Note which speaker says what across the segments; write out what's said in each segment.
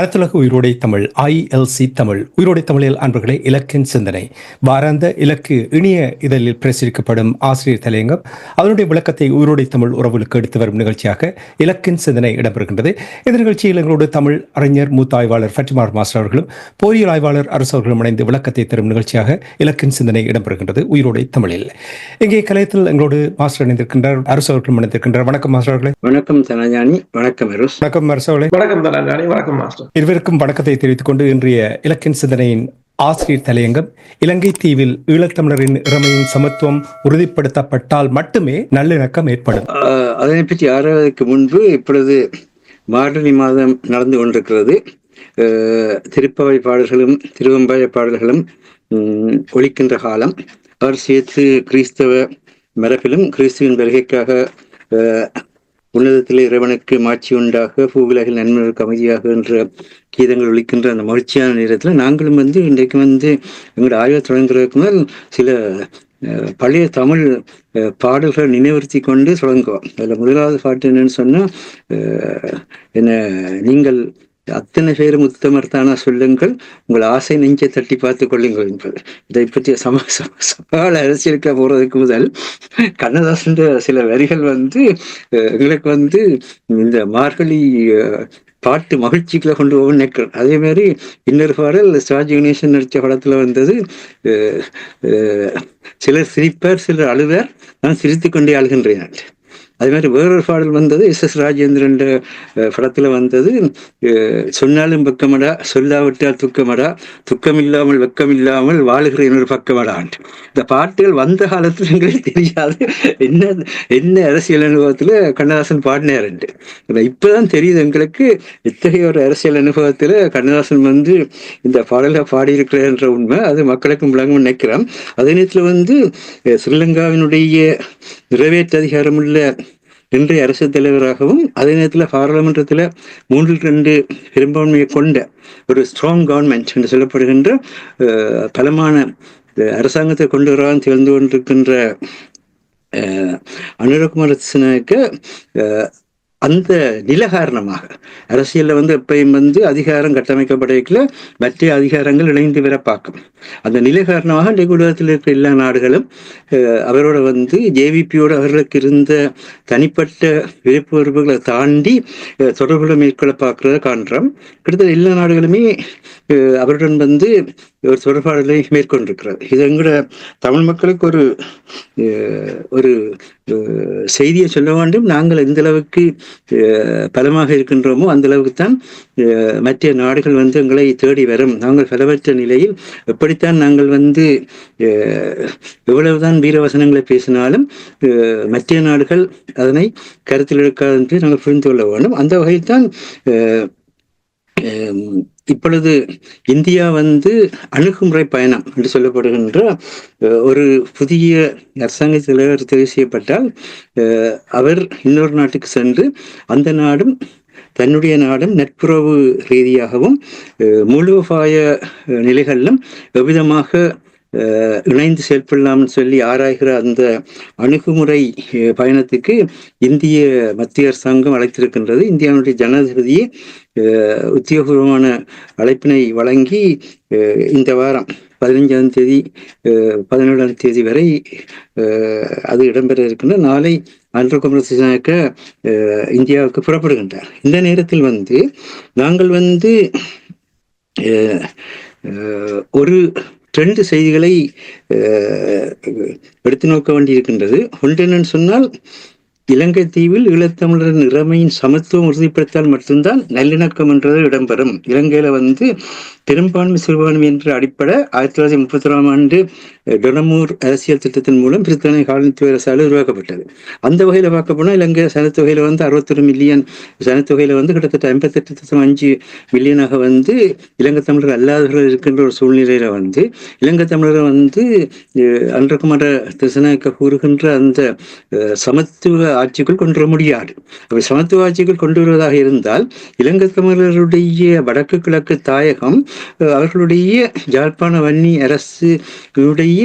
Speaker 1: அனைத்துலக உயிரோடை தமிழ் ILC தமிழ் உயிரோடை தமிழில் அன்பர்களே இலக்கின் சிந்தனை வாராந்த இலக்கு இணைய இதழில் பிரசுரிக்கப்படும் ஆசிரியர் தலையங்கம் அதனுடைய விளக்கத்தை உயிரோடை தமிழ் உறவுகளுக்கு எடுத்து வரும் நிகழ்ச்சியாக இலக்கின் சிந்தனை இடம்பெறுகின்றது. இந்த நிகழ்ச்சியில் எங்களோடு தமிழ் அறிஞர் மூத்த ஆய்வாளர் ஃபட்டிமார் மாஸ்டர் அவர்களும் பொறியியல் ஆய்வாளர் அரசு அவர்களும் இணைந்து விளக்கத்தை தரும் நிகழ்ச்சியாக இலக்கின் சிந்தனை இடம்பெறுகின்றது உயிரோடை தமிழில். இங்கே கலையத்தில் எங்களோடு மாஸ்டர் இணைந்திருக்கின்றார், அரசு அவர்களும் இணைந்திருக்கின்றார். வணக்கம் மாஸ்டர் அவர்களே.
Speaker 2: வணக்கம் தனஜானி. வணக்கம்
Speaker 1: வணக்கம் அரசு அவர்களே.
Speaker 3: வணக்கம் தனஜானி. வணக்கம் மாஸ்டர்.
Speaker 1: இருவருக்கும் வணக்கத்தை தெரிவித்துக் கொண்டு இன்றைய இலக்கின் சிந்தனையின் ஆசிரியர் தலையங்கம் இலங்கை தீவில் ஈழத்தமிழரின் இறமையின் சமத்துவம் உறுதிப்படுத்தப்பட்டால் மட்டுமே நல்லிணக்கம் ஏற்படும்.
Speaker 2: அதனை பற்றி ஆராய்வதற்கு முன்பு இப்பொழுது மார்கழி மாதம் நடந்து கொண்டிருக்கிறது. திருப்பவை பாடல்களும் திருவம்பாய பாடல்களும் ஒலிக்கின்ற காலம். அவர் சேர்த்து கிறிஸ்தவ மரபிலும் கிறிஸ்துவின் வருகைக்காக உன்னதத்திலே இறைவனுக்கு மாட்சி உண்டாக பூவிலகில் நன்மனுக்கு அமைதியாக என்ற கீதங்கள் ஒலிக்கின்ற அந்த மகிழ்ச்சியான நேரத்தில் நாங்களும் இன்றைக்கு எங்களோட ஆய்வை தொடங்குறதுக்கு முதல் சில பழைய தமிழ் பாடல்களை நினைவுறுத்தி கொண்டு தொடங்குவோம். அதில் முதலாவது பாட்டு என்னன்னு சொன்னால், என்ன நீங்கள் அத்தனை பேரும் உத்தமர்த்தானா சொல்லுங்கள், உங்கள் ஆசை நெஞ்சை தட்டி பார்த்து கொள்ளுங்கள் என்பது. இதை பற்றிய சவால் அரசியலுக்கு போறதுக்கு முதல் கண்ணதாசன் சில வரிகள் எங்களுக்கு இந்த மார்கழி பாட்டு மகிழ்ச்சிகளை கொண்டு போக நினைக்கிறேன். அதே மாதிரி இன்னொரு பாடல் சிவாஜி கணேசன் நடித்த படத்துல சிலர் சிரிப்பார் சிலர் அழுவார், நான் சிரித்து கொண்டே அழுகின்றேன். அதே மாதிரி வேறொரு பாடல் SS ராஜேந்திரன் படத்துல சொன்னாலும் வெக்கமடா சொல்லாவிட்டால் துக்கமடா துக்கமில்லாமல் வெக்கமில்லாமல் வாழுகிற இன்னொரு பக்கமடான். இந்த பாட்டுகள் வந்த காலத்துல எங்களுக்கு தெரியாது என்ன அரசியல் அனுபவத்துல கண்ணதாசன் பாடினாருண்டு. இப்பதான் தெரியுது எங்களுக்கு இத்தகைய ஒரு அரசியல் அனுபவத்துல கண்ணதாசன் இந்த பாடலை பாடியிருக்கிறார் என்ற உண்மை. அது மக்களுக்கும் விளங்கும் நினைக்கிறோம். அதே நேரத்துல ஸ்ரீலங்காவினுடைய நிறைவேற்று அதிகாரமுள்ள இன்றைய அரசு தலைவராகவும் அதே நேரத்தில் பாராளுமன்றத்தில் 3/2 பெரும்பான்மையை கொண்ட ஒரு ஸ்ட்ராங் கவர்மெண்ட் என்று சொல்லப்படுகின்ற பலமான அரசாங்கத்தை கொண்டு வரான் திகழ்ந்து கொண்டிருக்கின்ற அனுரகுமார திசாநாயக்க அந்த நில காரணமாக அரசியல்ல எப்பயும் அதிகாரம் கட்டமைக்கப்படல மற்ற அதிகாரங்கள் இணைந்து வர பார்க்கும். அந்த நிலை காரணமாக இன்றைக்கு உலகத்தில் இருக்கிற எல்லா நாடுகளும் அவரோட JVP-யோடு அவர்களுக்கு இருந்த தனிப்பட்ட விருப்புகளை தாண்டி தொடர்புகளை மேற்கொள்ள பார்க்கறத காண்றோம். கிட்டத்தட்ட எல்லா நாடுகளுமே அவருடன் ஒரு தொடர்பாடலை மேற்கொண்டிருக்கிறது. இது எங்களோட தமிழ் மக்களுக்கு ஒரு செய்தியை சொல்ல வேண்டும். நாங்கள் எந்த அளவுக்கு பலமாக இருக்கின்றோமோ அந்த அளவுக்கு தான் மற்ற நாடுகள் எங்களை தேடி வரும். நாங்கள் பலவற்ற நிலையில் எப்படித்தான் நாங்கள் எவ்வளவுதான் வீரவசனங்களை பேசினாலும் மற்ற நாடுகள் அதனை கருத்தில் எடுக்காது என்று நாங்கள் புரிந்து கொள்ள வேண்டும். அந்த வகையில் தான் இப்பொழுது இந்தியா அணுகுமுறை பயணம் என்று சொல்லப்படுகின்ற ஒரு புதிய அரசாங்க தலைவர் தெரிவு செய்யப்பட்டால் அவர் இன்னொரு நாட்டுக்கு சென்று அந்த நாடும் தன்னுடைய நாடும் நட்புறவு ரீதியாகவும் மூலோபாய நிலைகளிலும் எவ்விதமாக இணைந்து செயல்படலாம்னு சொல்லி ஆராய்கிற அந்த அணுகுமுறை பயணத்துக்கு இந்திய மத்திய அரசாங்கம் அழைத்திருக்கின்றது. இந்தியாவுடைய ஜனாதிபதியே உத்தியோகபூர்வமான அழைப்பினை வழங்கி இந்த வாரம் 15ஆம் தேதி 17ஆம் தேதி வரை அது இடம்பெற இருக்கின்ற நாளை அனுரகுமார திசாநாயக்க இந்தியாவுக்கு புறப்படுகின்றார். இந்த நேரத்தில் நாங்கள் ஒரு 2 செய்திகளை எடுத்து நோக்க வேண்டியிருக்கின்றது. ஒன்று என்னன்னு சொன்னால், இலங்கை தீவில் ஈழத்தமிழரின் இறமையின் சமத்துவம் உறுதிப்படுத்தால் மட்டும்தான் நல்லிணக்கம் என்றது இடம்பெறும். இலங்கையில பெரும்பான்மை சிறுபான்மை என்ற அடிப்படை 1931 டொனமூர் அரசியல் திட்டத்தின் மூலம் பிரித்தானிய காலனித்துவ அரசால் உருவாக்கப்பட்டது. அந்த வகையில் பார்க்க போனால் இலங்கை சனத்தொகையில 61 மில்லியன் சனத்தொகையில கிட்டத்தட்ட 58.5 மில்லியனாக இலங்கை தமிழர் அல்லாதவர்கள் இருக்கின்ற ஒரு சூழ்நிலையில இலங்கை தமிழரை அன்றகுமார திசநாயக்க கூறுகின்ற அந்த சமத்துவ ஆட்சிக்குள் கொண்டு வர முடியாது. அப்படி சமத்துவ ஆட்சிக்குள் கொண்டு வருவதாக இருந்தால் இலங்கை தமிழருடைய வடக்கு கிழக்கு தாயகம் அவர்களுடைய யாழ்ப்பாண வன்னி அரசுடைய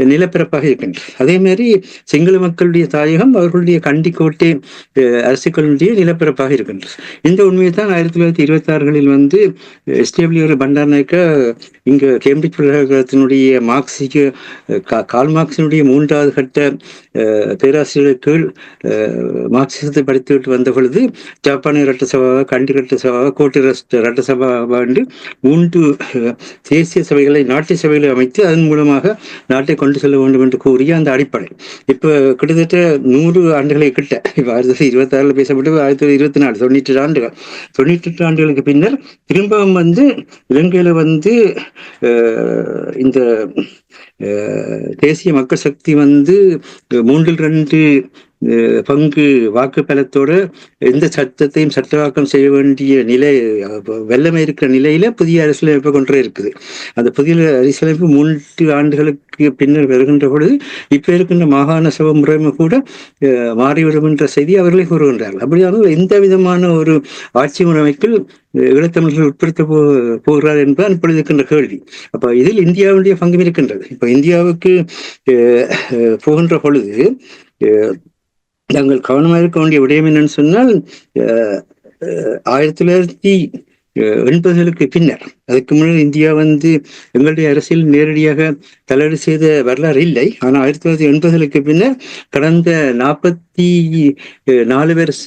Speaker 2: நிலப்பரப்பாக இருக்கின்றது. அதே மாதிரி சிங்கள மக்களுடைய தாயகம் அவர்களுடைய கண்டிக்கோட்டை அரசுகளுடைய நிலப்பரப்பாக இருக்கின்றது. இந்த உண்மையை தான் 1926 எஸ்டபிள்யூ பண்டாரநாயக்க இங்கு கேம்பிரிட்ஜ் பல்கலைக்கழகத்தினுடைய கால் மார்க்சினுடைய 3வது கட்ட பேராசிரியர் கீழ் மார்க்சிசத்தை படித்துவிட்டு வந்த பொழுது ஜப்பானிய ரட்டசபா, கண்டி ரட்டசபா, கோட்டை ரட்டசபா என்று 3 தேசிய சபைகளை, நாட்டு சபைகளை அமைத்து அதன் மூலமாக நாட்டை கொண்டு செல்ல வேண்டும் என்று கூறிய அந்த அடிப்படை இப்ப கிட்டத்தட்ட 100 ஆண்டுகளை கிட்ட, இப்ப 1926 பேசப்பட்டு 1924 98 ஆண்டுகளுக்கு பின்னர் திரும்பவும் இலங்கையில இந்த தேசிய மக்கள் சக்தி 2 பங்கு வாக்கு பலத்தோட எந்த சட்டத்தையும் சட்டவாக்கம் செய்ய வேண்டிய நிலை வெள்ளமை இருக்கிற நிலையில புதிய அரசியலமைப்பு கொண்டே இருக்குது. அந்த புதிய அரசியலமைப்பு 3 ஆண்டுகளுக்கு பின்னர் வருகின்ற பொழுது இப்ப இருக்கின்ற மாகாண சபை முறைமை கூட மாறிவிடும் என்ற செய்தி அவர்களே கூறுகின்றார்கள். அப்படியானால் எந்த விதமான ஒரு ஆட்சி முறைமைக்கு ஈழத்தமிழர்கள் உட்படுத்த போகிறார் என்பது இப்பொழுது இருக்கின்ற கேள்வி. அப்ப இதில் இந்தியாவுடைய பங்கும் இருக்கின்றது. இப்ப இந்தியாவுக்கு போகின்ற பொழுது நாங்கள் கவனமாக இருக்க வேண்டிய விடயம் என்னன்னு சொன்னால் 1980களுக்கு பின்னர், அதுக்கு முன்னர் இந்தியா எங்களுடைய அரசியல் நேரடியாக தலையீடு செய்த வரலாறு இல்லை. ஆனால் 1980களுக்கு பின்னர் கடந்த 44 வருஷ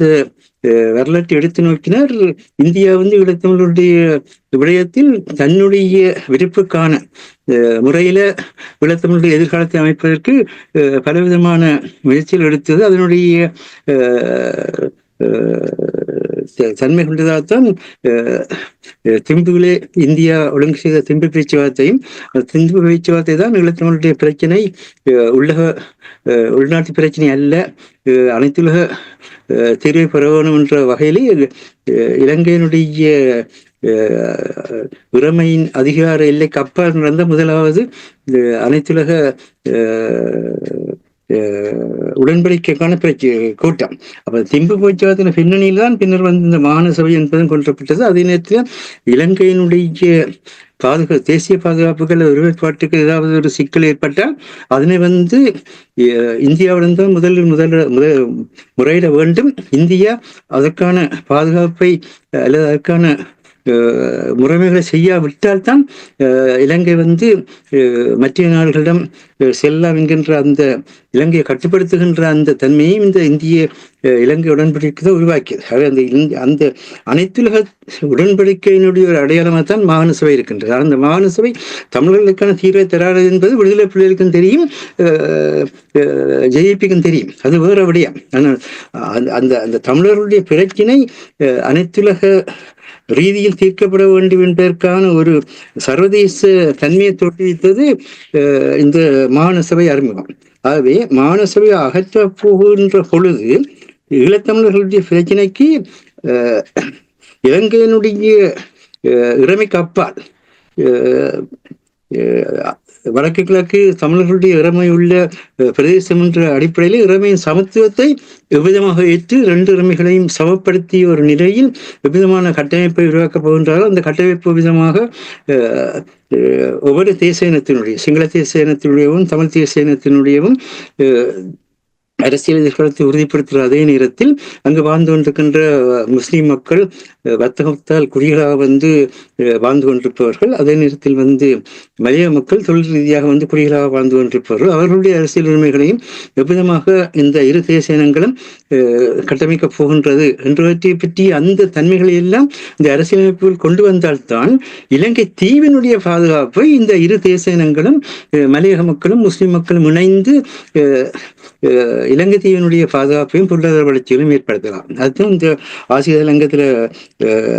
Speaker 2: வரலாற்றை எடுத்து நோக்கினார். இந்தியா ஈழத்தமிழருடைய விடயத்தில் தன்னுடைய விருப்புக்கான முறையில ஈழத்தமிழுடைய எதிர்காலத்தை அமைப்பதற்கு பலவிதமான முயற்சிகள் எடுத்தது. அதனுடைய தன்மை கொண்டதால்தான் திம்புவிலே இந்தியா ஒழுங்கு செய்த திம்பு பேச்சுவார்த்தையும், திம்பு பேச்சுவார்த்தை தான் ஈழத்தமிழுடைய பிரச்சனை உள்நாட்டு பிரச்சனை அல்ல, அனைத்துலக தீர்வை பெற வேணும் என்ற வகையிலே இலங்கையினுடைய உரிமையின் அதிகார எல்லைக்கு அப்பால் நடந்த முதலாவது அனைத்துலக உடன்படிக்கைக்கான கூட்டம். அப்ப திம்பு பேச்சுவார்த்தையின் பின்னணியில் தான் பின்னர் இந்த மாகாண சபை என்பதும் கொல்லப்பட்டது. அதே நேரத்தில் இலங்கையினுடைய தேசிய பாதுகாப்புகள் ஒருமைப்பாட்டுக்கு ஏதாவது ஒரு சிக்கல் ஏற்பட்டால் அதனை இந்தியாவுடன் தான் முறையிட வேண்டும். இந்தியா அதற்கான பாதுகாப்பை அல்லது அதற்கான முறைமைகளை செய்யாவிட்டால்தான் இலங்கை மற்ற நாடுகளிடம் செல்லாம் என்கின்ற அந்த இலங்கையை கட்டுப்படுத்துகின்ற அந்த தன்மையும் இந்த இந்திய இலங்கை உடன்படிக்கை உருவாக்கியது. அந்த அனைத்துலக உடன்படிக்கையினுடைய ஒரு அடையாளமாக தான் மாகாண சபை இருக்கின்றது. அந்த மாகாண சபை தமிழர்களுக்கான தீர்வை தராது என்பது விடுதலை புலிகளுக்கும் தெரியும், ஜேபிக்கும் தெரியும். அது வேற விடயம். ஆனால் அந்த தமிழர்களுடைய பிரச்சினை அனைத்துலக ரீதியில் தீர்க்கப்பட வேண்டும் என்பதற்கான ஒரு சர்வதேச தன்மையை தோற்றுவித்தது இந்த மாகாண சபை அறிமுகம். ஆகவே மாகாண சபையை அகற்ற போகின்ற பொழுது ஈழத்தமிழர்களுடைய பிரச்சனைக்கு இலங்கையினுடைய இறைமைக்கு அப்பால் வடக்கு கிழக்கு தமிழர்களுடைய இறைமை உள்ள பிரதேசம் என்ற அடிப்படையில் இறைமையின் சமத்துவத்தை எவ்விதமாக ஏற்று 2 இறைமைகளையும் சமப்படுத்திய ஒரு நிலையில் எவ்விதமான கட்டமைப்பை உருவாக்கப் போகின்றார்கள். அந்த கட்டமைப்பு விதமாக ஒவ்வொரு தேசிய இனத்தினுடைய, சிங்கள தேசிய இனத்தினுடையவும் தமிழ் தேசிய இனத்தினுடையவும் அரசியல் எதிர்காலத்தை உறுதிப்படுத்துகிற அதே நேரத்தில் அங்கு வாழ்ந்து கொண்டிருக்கின்ற முஸ்லீம் மக்கள் வர்த்தகத்தால் குடிகளாக வாழ்ந்து கொண்டிருப்பவர்கள், அதே நேரத்தில் மலைய மக்கள் தொழில் ரீதியாக குடிகளாக வாழ்ந்து கொண்டிருப்பவர்கள், அவர்களுடைய அரசியல் உரிமைகளையும் எவ்விதமாக இந்த இரு தேசிய இனங்களும் கட்டமைக்கப் போகின்றது என்பவற்றை பற்றி அந்த தன்மைகளை எல்லாம் இந்த அரசியலமைப்புகள் கொண்டு வந்தால்தான் இலங்கை தீவினுடைய பாதுகாப்பை இந்த இரு தேசிய இனங்களும் மலையக மக்களும் முஸ்லிம் மக்களும் இணைந்து இலங்கை தீவினுடைய பாதுகாப்பையும் பொருளாதார வளர்ச்சிகளையும் ஏற்படுத்தலாம். அதுதான் இந்த ஆசிய இலங்கத்தில்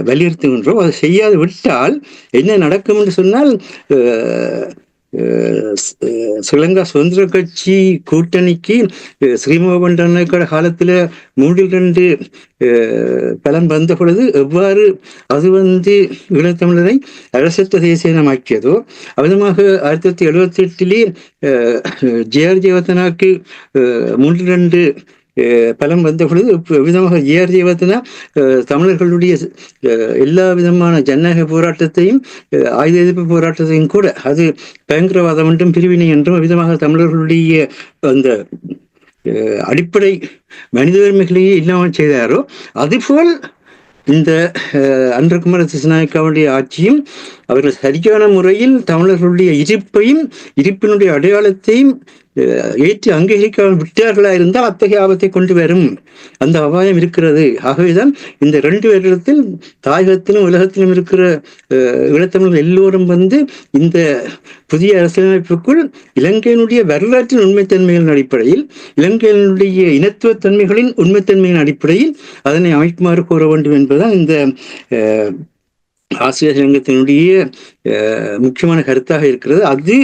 Speaker 2: வலியுறுத்துகின்றோம். அதை செய்யாது விட்டால் என்ன நடக்கும் என்று சொன்னால் ஸ்ரீலங்கா சுதந்திர கட்சி கூட்டணிக்கு ஸ்ரீமோகண்டனோட காலத்தில் 3-2 பலம் வந்த பொழுது எவ்வாறு அது ஈழத்தமிழரை அரசற்ற தேசிய இனமாக்கியதோ அவ்விதமாக 1978 ஜே.ஆர். ஜெயவர்தனாக்கு 3-2 பலம் வந்த பொழுது விதமாக ஜே.ஆர். ஜெயவர்தனா தமிழர்களுடைய எல்லா விதமான ஜனநாயக போராட்டத்தையும் ஆயுத எதிர்ப்பு போராட்டத்தையும் கூட அது பயங்கரவாதம் என்றும் பிரிவினை என்றும் விதமாக தமிழர்களுடைய அந்த அடிப்படை மனித உரிமைகளையே இல்லாமல் செய்தாரோ அதுபோல் இந்த அன்றகுமார திசாநாயக்காவுடைய ஆட்சியும் அவர்கள் சரியான முறையில் தமிழர்களுடைய இருப்பினுடைய அடையாளத்தையும் ஏற்று அங்கீகரிக்காமல் விட்டார்களா இருந்தால் அத்தகைய ஆபத்தை கொண்டு வரும் அந்த அபாயம் இருக்கிறது. ஆகவேதான் இந்த 2 வருடத்தில் தாயகத்திலும் உலகத்திலும் இருக்கிற ஈழத்தமிழர்கள் எல்லோரும் இந்த புதிய அரசியலமைப்புக்குள் இலங்கையினுடைய வரலாற்றின் உண்மைத்தன்மைகளின் அடிப்படையில் இலங்கையினுடைய இனத்துவத்தன்மைகளின் உண்மைத்தன்மையின் அடிப்படையில் அதனை அமைக்குமாறு கோர வேண்டும் என்பதுதான் இந்த ஆசிரியர் சங்கத்தினுடைய முக்கியமான கருத்தாக இருக்கிறது. அது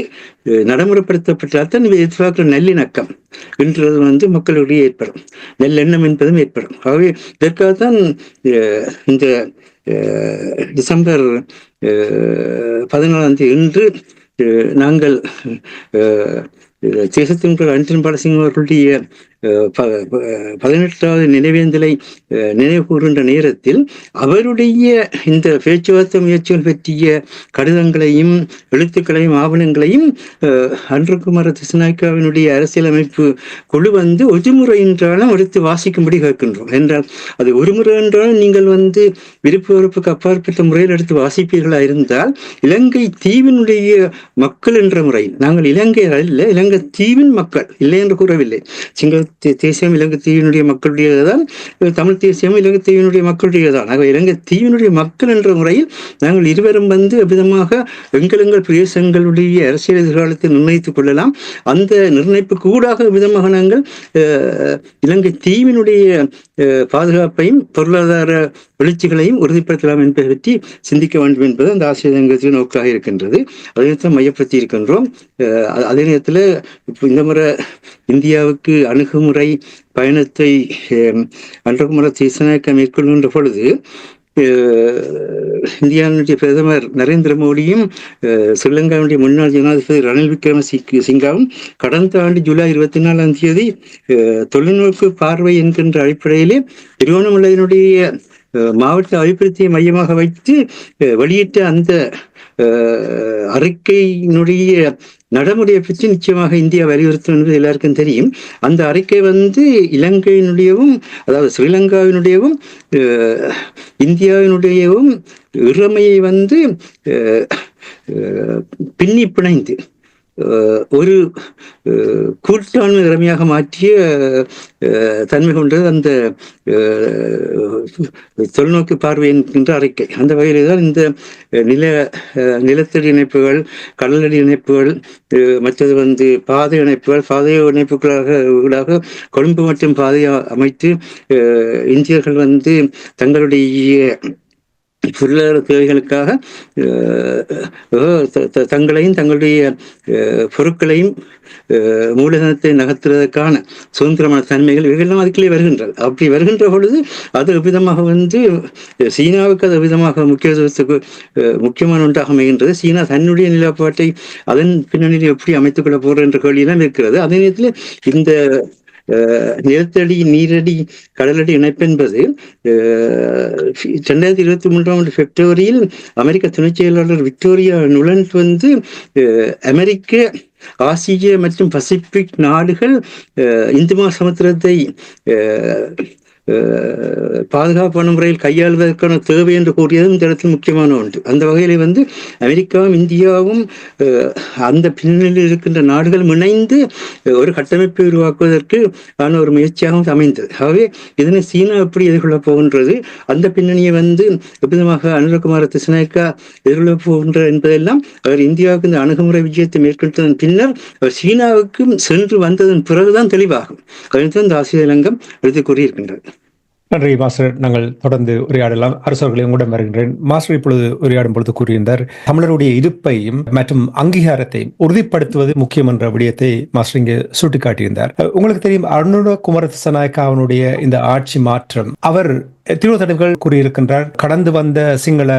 Speaker 2: நடைமுறைப்படுத்தப்பட்டால்தான் எதிர்பார்க்கிற நல்லிணக்கம் என்றது மக்களுடைய ஏற்படும், நல்லெண்ணம் என்பதும் ஏற்படும். ஆகவே இதற்காகத்தான் இந்த டிசம்பர் 14 இன்று நாங்கள் தேசத்தின் அன்டன் பாலசிங்கம் அவர்களுடைய 18வது நினைவேந்தலை நினைவு கூறுகின்ற நேரத்தில் அவருடைய இந்த பேச்சுவார்த்தை முயற்சிகள் பற்றிய கடிதங்களையும் எழுத்துக்களையும் ஆவணங்களையும் அன்றகுமார திசாநாயக்காவினுடைய அரசியலமைப்பு குழு ஒரு முறை என்றாலும் எடுத்து வாசிக்கும்படி கேட்கின்றோம். என்றால் அது ஒரு முறை என்றாலும் நீங்கள் விருப்பு வெறுப்புக்கு அப்பாற்பட்ட முறையில் எடுத்து வாசிப்பீர்களா இருந்தால் இலங்கை தீவினுடைய மக்கள் என்ற முறையில், நாங்கள் இலங்கையர் அல்ல, இலங்கை தீவின் மக்கள் இல்லை என்று கூறவில்லை. சிங்கள தேசியம் இலங்கை தீவினுடைய மக்களுடையதான், தமிழ் தேசியம் இலங்கை தீவினுடைய மக்களுடையதான். ஆக இலங்கை தீவினுடைய மக்கள் என்ற முறையில் நாங்கள் இருவரும் விதமாக எங்கள் பிரதேசங்களுடைய அரசியல் எதிர்காலத்தை நிர்ணயித்துக் கொள்ளலாம். அந்த நிர்ணயிப்புக்கு ஊடாக விதமாக நாங்கள் இலங்கை தீவினுடைய பாதுகாப்பையும் பொருளாதார எழுச்சிகளையும் உறுதிப்படுத்தலாம் என்பதை பற்றி சிந்திக்க வேண்டும் என்பது அந்த ஆசிரியர் சங்கத்தின் நோக்காக இருக்கின்றது. அதை மையப்படுத்தி இருக்கின்றோம். அதே நேரத்தில் இந்த முறை இந்தியாவுக்கு அணுகுமுறை பயணத்தை அன்றகுமார திசாநாயக்கா மேற்கொள்கின்ற பொழுது இந்தியாவினுடைய பிரதமர் நரேந்திர மோடியும் ஸ்ரீலங்காவுடைய முன்னாள் ஜனாதிபதி ரணில் விக்ரமசிங்காவும் கடந்த ஆண்டு ஜூலை 24 தொலைநோக்கு பார்வை என்கின்ற அடிப்படையிலே திருவண்ணாமலையினுடைய மாவட்ட அபிவிருத்தியை மையமாக வைத்து வெளியிட்ட அந்த அறிக்கையினுடைய நடைமுறையை பற்றி நிச்சயமாக இந்தியா வலியுறுத்தும் என்பது எல்லாருக்கும் தெரியும். அந்த அறிக்கை இலங்கையினுடையவும், அதாவது ஸ்ரீலங்காவினுடையவும் இந்தியாவினுடையவும் இறமையை பின்னி பிணைந்து ஒரு கூட்டாண்மை இறமையாக மாற்றிய தன்மை கொண்டது அந்த தொலைநோக்கு பார்வை என்கின்ற அறிக்கை. அந்த வகையிலே தான் இந்த நிலத்தடி இணைப்புகள், கடலடி இணைப்புகள், மற்றது பாதை இணைப்புகள், பாதை இணைப்புகளாக கொழும்பு மற்றும் பாதையை அமைத்து இந்தியர்கள் தங்களுடைய பொருளாதார தேவைகளுக்காக தங்களையும் தங்களுடைய பொருட்களையும் மூலதனத்தை நகர்த்துவதற்கான சுதந்திரமான தன்மைகள் இவையெல்லாம் அதுக்குள்ளே வருகின்றது. அப்படி வருகின்ற பொழுது அது விதமாக சீனாவுக்கு அது விதமாக முக்கியத்துவத்துக்கு முக்கியமான ஒன்றாக அமைகின்றது. சீனா தன்னுடைய நிலப்பாட்டை அதன் பின்னணியில் எப்படி அமைத்துக் கொள்ள போகிற என்ற கேள்வியெல்லாம் இருக்கிறது. அதே நேரத்தில் இந்த நிலத்தடி, நீரடி, கடலடி இணைப்பு என்பது 2023 பிப்ரவரியில் அமெரிக்க துணை செயலாளர் விக்டோரியா நுலண்ட் அமெரிக்க, ஆசிய மற்றும் பசிபிக் நாடுகள் இந்து மகாசமுத்திரத்தை பாதுகாப்பான முறையில் கையாள்வதற்கான தேவை என்று கூறியதும் இந்த இடத்தில் முக்கியமான ஒன்று. அந்த வகையில் அமெரிக்காவும் இந்தியாவும் அந்த பின்னணியில் இருக்கின்ற நாடுகள் இணைந்து ஒரு கட்டமைப்பை உருவாக்குவதற்கு ஆன ஒரு முயற்சியாகவும் அமைந்தது. ஆகவே இதனை சீனா எப்படி எதிர்கொள்ளப் போகின்றது, அந்த பின்னணியை விதமாக அன்றகுமார திசாநாயக்கா எதிர்கொள்ளப் போகின்ற என்பதெல்லாம் அவர் இந்தியாவுக்கு இந்த அணுகுமுறை விஜயத்தை மேற்கொண்டதன் பின்னர் சீனாவுக்கும் சென்று வந்ததன் பிறகுதான் தெளிவாகும். அதற்கு இந்த ஆசிரியர் சங்கம் எடுத்து கூறியிருக்கின்றது.
Speaker 1: நன்றி மாஸ்டர். நாங்கள் தொடர்ந்து உரையாடலாம். அரசர்களை உங்களிடம் வருகின்றேன். மாஸ்டர் இப்பொழுது உரையாடும் பொழுது கூறியிருந்தார், தமிழருடைய இருப்பையும் மற்றும் அங்கீகாரத்தையும் உறுதிப்படுத்துவது முக்கியம் என்ற விடயத்தை மாஸ்டர் இங்கே சுட்டிக்காட்டியிருந்தார். உங்களுக்கு தெரியும், அருண குமார திசாநாயக்காவினுடைய இந்த ஆட்சி மாற்றம், அவர் எத்தனையோ தடவைகள் கூறியிருக்கின்றார், கடந்து வந்த சிங்கள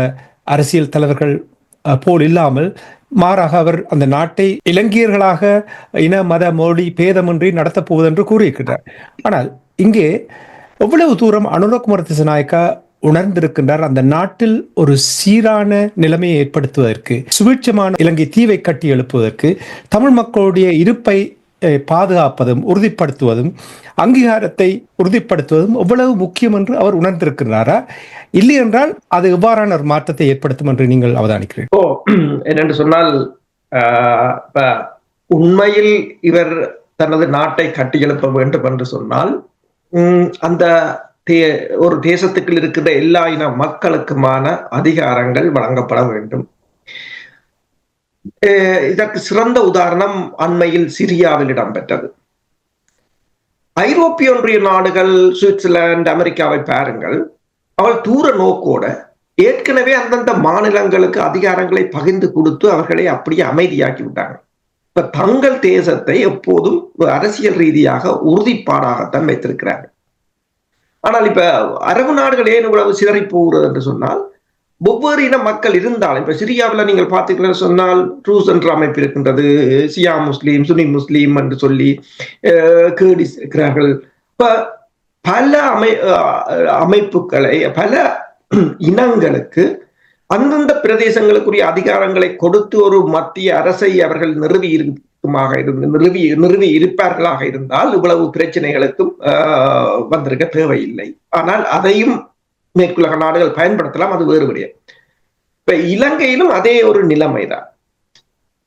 Speaker 1: அரசியல் தலைவர்கள் போல் இல்லாமல் மாறாக அவர் அந்த நாட்டை இலங்கையர்களாக இன மத மொழி பேதமின்றி நடத்தப் போவது என்று கூறியிருக்கிறார். ஆனால் இங்கே எவ்வளவு தூரம் அனுரகுமார திசாநாயக்கா உணர்ந்திருக்கின்றார் அந்த நாட்டில் ஒரு சீரான நிலைமையை ஏற்படுத்துவதற்கு, சுபீட்சமான இலங்கை தீவை கட்டி எழுப்புவதற்கு, தமிழ் மக்களுடைய இருப்பை பாதுகாப்பதும் உறுதிப்படுத்துவதும் அங்கீகாரத்தை உறுதிப்படுத்துவதும் எவ்வளவு முக்கியம் என்று அவர் உணர்ந்திருக்கிறாரா? இல்லை என்றால் அது எவ்வாறான ஒரு மாற்றத்தை ஏற்படுத்தும் என்று நீங்கள் அவதானிக்கிறீர்கள்?
Speaker 3: என்னென்று சொன்னால், உண்மையில் இவர் தனது நாட்டை கட்டியெழுப்ப வேண்டும் என்று சொன்னால் அந்த ஒரு தேசத்துக்குள் இருக்கிற எல்லா இன மக்களுக்குமான அதிகாரங்கள் வழங்கப்பட வேண்டும். இதற்கு சிறந்த உதாரணம் அண்மையில் சிரியாவில் இடம்பெற்றது. ஐரோப்பிய ஒன்றிய நாடுகள், சுவிட்சர்லாந்து, அமெரிக்காவை பாருங்கள், அவள் தூர நோக்கோட ஏற்கனவே அந்தந்த மாநிலங்களுக்கு அதிகாரங்களை பகிர்ந்து கொடுத்து அவர்களை அப்படியே அமைதியாக்கி விட்டாங்க. இப்ப தங்கள் தேசத்தை எப்போதும் அரசியல் ரீதியாக உறுதிப்பாடாகத்தான் வைத்திருக்கிறார்கள். ஆனால் இப்ப அரபு நாடுகள் ஏன் இவ்வளவு சிதறி போகிறது என்று சொன்னால், ஒவ்வொரு இன மக்கள் இருந்தாலும், இப்ப சிரியாவில் நீங்கள் பார்த்தீங்கன்னு சொன்னால் ட்ரூஸ் என்ற அமைப்பு இருக்கின்றது, சியா முஸ்லீம், சுனி முஸ்லீம் என்று சொல்லி கேர்டிஸ் இருக்கிறார்கள். இப்ப பல அமைப்புகளை, பல இனங்களுக்கு அந்தந்த பிரதேசங்களுக்குரிய அதிகாரங்களை கொடுத்து ஒரு மத்திய அரசை அவர்கள் நிறுவி இருப்பார்களாக இருந்தால் இவ்வளவு பிரச்சனைகளுக்கும் வந்திருக்க தேவையில்லை. ஆனால் அதையும் மேற்குலக நாடுகள் பயன்படுத்தலாம், அது வேறு விடயம். இப்ப இலங்கையிலும் அதே ஒரு நிலைமைதான்.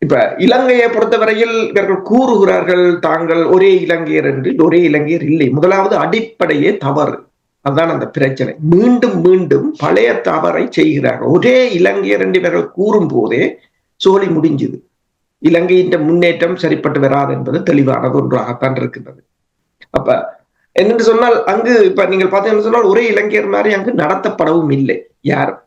Speaker 3: இப்ப இலங்கையை பொறுத்தவரையில் இவர்கள் கூறுகிறார்கள் தாங்கள் ஒரே இலங்கையர் என்று. ஒரே இலங்கையர் இல்லை. முதலாவது அடிப்படையே தவறு. அதுதான் அந்த பிரச்சனை. மீண்டும் மீண்டும் பழைய தவறை செய்கிறார்கள். ஒரே இலங்கையர் என்று இவர்கள் கூறும் போதே சோழி முடிஞ்சுது. இலங்கையின் முன்னேற்றம் சரிப்பட்டு வராது என்பது தெளிவானது ஒன்றாகத்தான் இருக்கின்றது. அப்ப என்னென்று சொன்னால், அங்கு இப்ப நீங்கள் பார்த்தீங்கன்னு சொன்னால் ஒரே இலங்கையர் மாதிரி அங்கு நடத்தப்படவும் இல்லை யாரும்.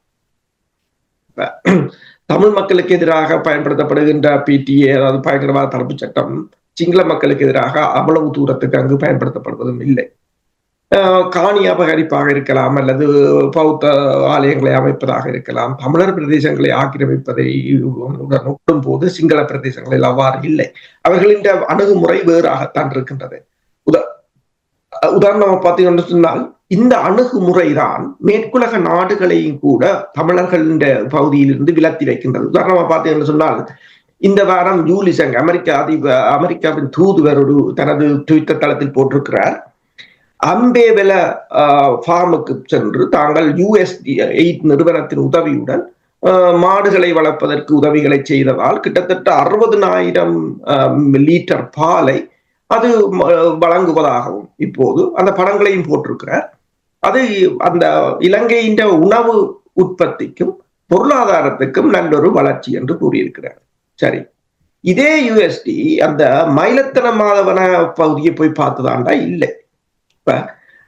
Speaker 3: தமிழ் மக்களுக்கு எதிராக பயன்படுத்தப்படுகின்ற பிடிஏ, அதாவது பயங்கரவாத தடுப்பு சட்டம், சிங்கள மக்களுக்கு எதிராக அவ்வளவு தூரத்துக்கு அங்கு பயன்படுத்தப்படுவதும் இல்லை. காணி அபகரிப்பாக இருக்கலாம், அல்லது பௌத்த ஆலயங்களை அமைப்பதாக இருக்கலாம். தமிழர் பிரதேசங்களை ஆக்கிரமிப்பதை ஒட்டும் போது சிங்கள பிரதேசங்களில் அவ்வாறு இல்லை. அவர்களின் அணுகுமுறை வேறாகத்தான் இருக்கின்றது. உதாரணமாக பார்த்தீங்கன்னு சொன்னால், இந்த அணுகுமுறைதான் மேற்குலக நாடுகளையும் கூட தமிழர்களின் பகுதியிலிருந்து விலத்தி வைக்கின்றது. உதாரணமாக பார்த்தீங்கன்னு சொன்னால், இந்த வாரம் ஜூலிசங், அமெரிக்காவின் தூதுவர் ஒரு தனது ட்விட்டர் தளத்தில் போட்டிருக்கிறார், அம்பேவெல ஃபார்முக்கு சென்று தாங்கள் USAID நிறுவனத்தின் உதவியுடன் மாடுகளை வளர்ப்பதற்கு உதவிகளை செய்ததால் கிட்டத்தட்ட 60,000 லிட்டர் பாலை அது வழங்குவதாகவும் இப்போது அந்த படங்களையும் போட்டிருக்கிறார். அது அந்த இலங்கையின் உணவு உற்பத்திக்கும் பொருளாதாரத்துக்கும் நல்லொரு வளர்ச்சி என்று கூறியிருக்கிறார். சரி, இதே USD அந்த மயிலத்தனமாதவன பகுதியை போய் பார்த்துதாண்டா இல்லை. இப்ப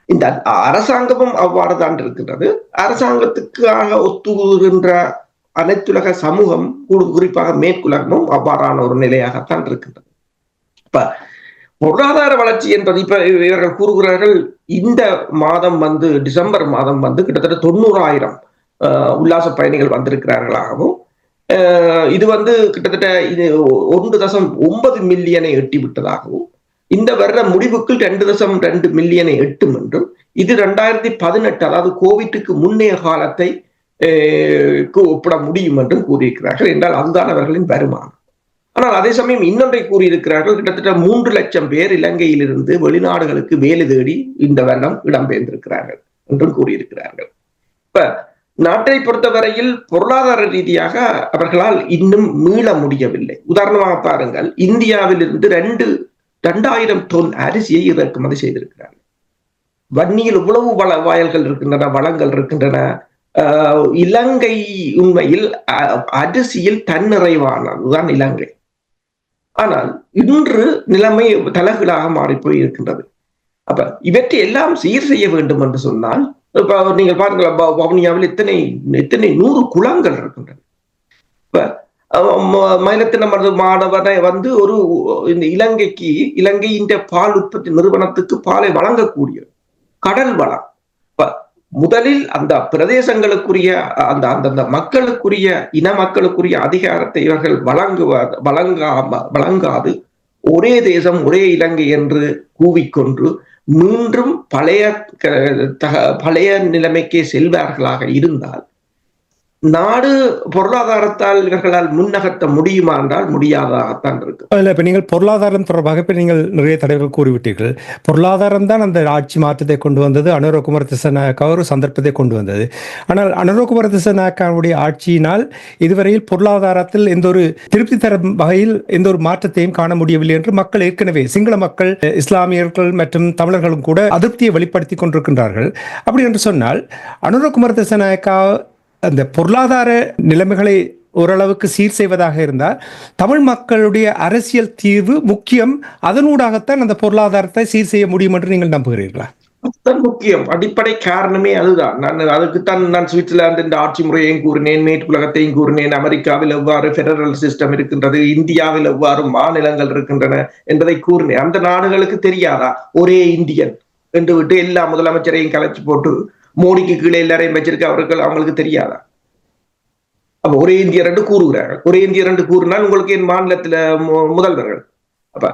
Speaker 3: இந்த அரசாங்கமும் அவ்வாறு தான் இருக்கின்றது. அரசாங்கத்துக்காக ஒத்துகின்ற அனைத்துலக சமூகம், குறிப்பாக மேற்குலகமும் அவ்வாறான ஒரு நிலையாகத்தான் இருக்கின்றது. இப்ப பொருளாதார வளர்ச்சி என்பது, இப்ப இவர்கள் கூறுகிறார்கள், இந்த மாதம் டிசம்பர் மாதம் கிட்டத்தட்ட 90,000 உல்லாச பயணிகள் வந்திருக்கிறார்களாகவும், இது கிட்டத்தட்ட 1.9 மில்லியனை எட்டி விட்டதாகவும், இந்த வருட முடிவுக்குள் 2.2 மில்லியனை எட்டும் என்றும், இது 2018 அதாவது கோவிட்டுக்கு முன்னைய காலத்தை ஒப்பிட முடியும் என்றும் கூறியிருக்கிறார்கள். என்றால் அதுதான் அவர்களின் வருமானம். ஆனால் அதே சமயம் இன்னொன்றை கூறியிருக்கிறார்கள், கிட்டத்தட்ட 3 லட்சம் பேர் இலங்கையிலிருந்து வெளிநாடுகளுக்கு வேலை தேடி இந்த வருடம் இடம்பெயர்ந்திருக்கிறார்கள் என்றும் கூறியிருக்கிறார்கள். இப்ப நாட்டை பொறுத்தவரையில் பொருளாதார ரீதியாக அவர்களால் இன்னும் மீள முடியவில்லை. உதாரணமாக பாருங்கள், இந்தியாவில் இருந்து 2,000 தொன் அரிசியை இறக்குமதி செய்திருக்கிறார்கள். வன்னியில் இவ்வளவு வயல்கள் இருக்கின்றன, வளங்கள் இருக்கின்றன. இலங்கை உண்மையில் அரிசியில் தன்னிறைவானதுதான் இலங்கை. ஆனால் இன்று நிலைமை தலைகீழாக மாறிப்போய் இருக்கின்றது. அப்ப இவற்றை எல்லாம் சீர் செய்ய வேண்டும் என்று சொன்னால், இப்ப நீங்கள் பாருங்கள், வவுனியாவில் எத்தனை எத்தனை 100 குளங்கள் இருக்கின்றன. இப்ப மயிலத்தின மாணவனை வந்து ஒரு இந்த இலங்கை இந்த பால் உற்பத்தி நிறுவனத்துக்கு பாலை வழங்கக்கூடிய கடல் வளம். முதலில் அந்த பிரதேசங்களுக்குரிய அந்த மக்களுக்குரிய இன மக்களுக்குரிய அதிகாரத்தை இவர்கள் வழங்காது ஒரே தேசம் ஒரே இலங்கை என்று கூவிக்கொண்டு மீண்டும் பழைய நிலைமைக்கே செல்வார்களாக இருந்தால் நாடு பொருளாதாரத்தால் இவர்களால் முன்னகர்த்த முடியுமா என்றால் முடியாதாகத்தான் இருக்கு.
Speaker 1: இப்ப நீங்கள் பொருளாதாரம் தொடர்பாக இப்ப நீங்கள் நிறைய தடவைகள் கூறிவிட்டீர்கள். பொருளாதாரம் தான் அந்த ஆட்சி மாற்றத்தை கொண்டு வந்தது. அனுர குமார திசாநாயக்கா ஒரு சந்தர்ப்பத்தை கொண்டு வந்தது. ஆனால் அனுர குமார திசாநாயக்காவுடைய ஆட்சியினால் இதுவரையில் பொருளாதாரத்தில் எந்த ஒரு திருப்தி தரும் வகையில் எந்த ஒரு மாற்றத்தையும் காண முடியவில்லை என்று மக்கள் ஏற்கனவே சிங்கள மக்கள், இஸ்லாமியர்கள் மற்றும் தமிழர்களும் கூட அதிருப்தியை வெளிப்படுத்தி கொண்டிருக்கின்றார்கள். அப்படி என்று சொன்னால் அனுர குமார திசாநாயக்கா அந்த பொருளாதார நிலைமைகளை ஓரளவுக்கு சீர் செய்வதாக இருந்தால் தமிழ் மக்களுடைய அரசியல் தீர்வு முக்கியம். அதனூடாகத்தான் அந்த பொருளாதாரத்தை சீர் செய்ய முடியும் என்று நீங்கள் நம்புகிறீர்களா?
Speaker 3: அதுதான் முக்கியம். அடிப்படை காரணமே அதுதான். அதுக்குத்தான் நான் சுவிட்சர்லாந்து இந்த ஆட்சி முறையையும் கூறினேன், மேற்குலகத்தையும் கூறினேன். அமெரிக்காவில் எவ்வாறு பெடரல் சிஸ்டம் இருக்கின்றது, இந்தியாவில் எவ்வாறு மாநிலங்கள் இருக்கின்றன என்பதை கூறினேன். அந்த நாடுகளுக்கு தெரியாதா ஒரே இந்தியன் என்று விட்டு எல்லா முதலமைச்சரையும் கலைச்சு போட்டு மோடிக்கு கீழே எல்லாரையும் வச்சிருக்க அவங்களுக்கு தெரியாதா? அப்ப ஒரே இந்தியர் என்று கூறுகிறார்கள். ஒரே இந்தியர் என்று கூறினால் உங்களுக்கு என் மாநிலத்துல முதல்வர்கள். அப்ப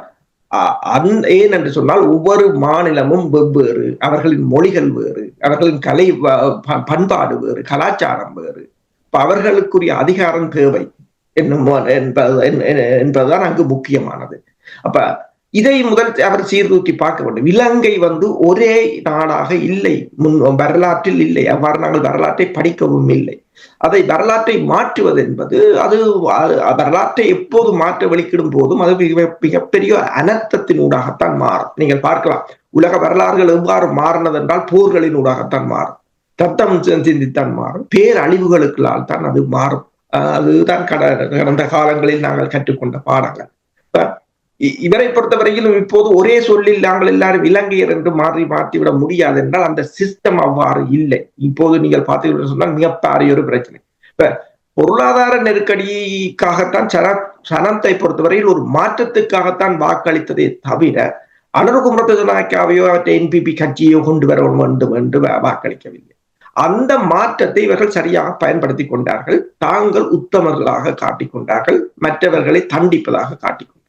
Speaker 3: ஏன் என்று சொன்னால் ஒவ்வொரு மாநிலமும் வெவ்வேறு, அவர்களின் மொழிகள் வேறு, அவர்களின் கலை பண்பாடு வேறு, கலாச்சாரம் வேறு. அவர்களுக்குரிய அதிகாரம் தேவை என்பதுதான் அங்கு முக்கியமானது. அப்ப இதை முதல் அவர் சீர்தூக்கி பார்க்க வேண்டும். இலங்கை வந்து ஒரே நாடாக இல்லை, வரலாற்றில் இல்லை. அவ்வாறு நாங்கள் வரலாற்றை படிக்கவும் இல்லை. அதை வரலாற்றை மாற்றுவது என்பது அது வரலாற்றை எப்போது மாற்ற வெளிக்கிடும் போதும் அது மிகப்பெரிய அனர்த்தத்தினூடாகத்தான் மாறும். நீங்கள் பார்க்கலாம், உலக வரலாறுகள் எவ்வாறு மாறினது என்றால் போர்களின் ஊடாகத்தான் மாறும், ரத்தம் சிந்தித்தான் மாறும், பேரழிவுகளுக்களால் தான் அது மாறும். அதுதான் கடந்த காலங்களில் நாங்கள் கற்றுக்கொண்ட பாடங்கள். இவரை பொறுத்தவரையிலும் இப்போது ஒரே சொல்லில் நாங்கள் எல்லாரும் இலங்கையர் என்று மாற்றிவிட முடியாது என்றால் அந்த சிஸ்டம் அவ்வாறு இல்லை. இப்போது நீங்கள் பார்த்தீர்கள் சொன்னால் மிகப்பெரிய ஒரு பிரச்சனை. இப்ப பொருளாதார நெருக்கடிக்காகத்தான் சனத்தை பொறுத்தவரையில் ஒரு மாற்றத்துக்காகத்தான் வாக்களித்ததே தவிர அனுர குமார திசாநாயக்காவையோ என்பிபி கட்சியோ கொண்டு வர வேண்டும் என்று வாக்களிக்கவில்லை. அந்த மாற்றத்தை இவர்கள் சரியாக பயன்படுத்தி கொண்டார்கள். தாங்கள் உத்தமர்களாக காட்டிக்கொண்டார்கள், மற்றவர்களை தண்டிப்பதாக காட்டிக்கொண்டார்கள்.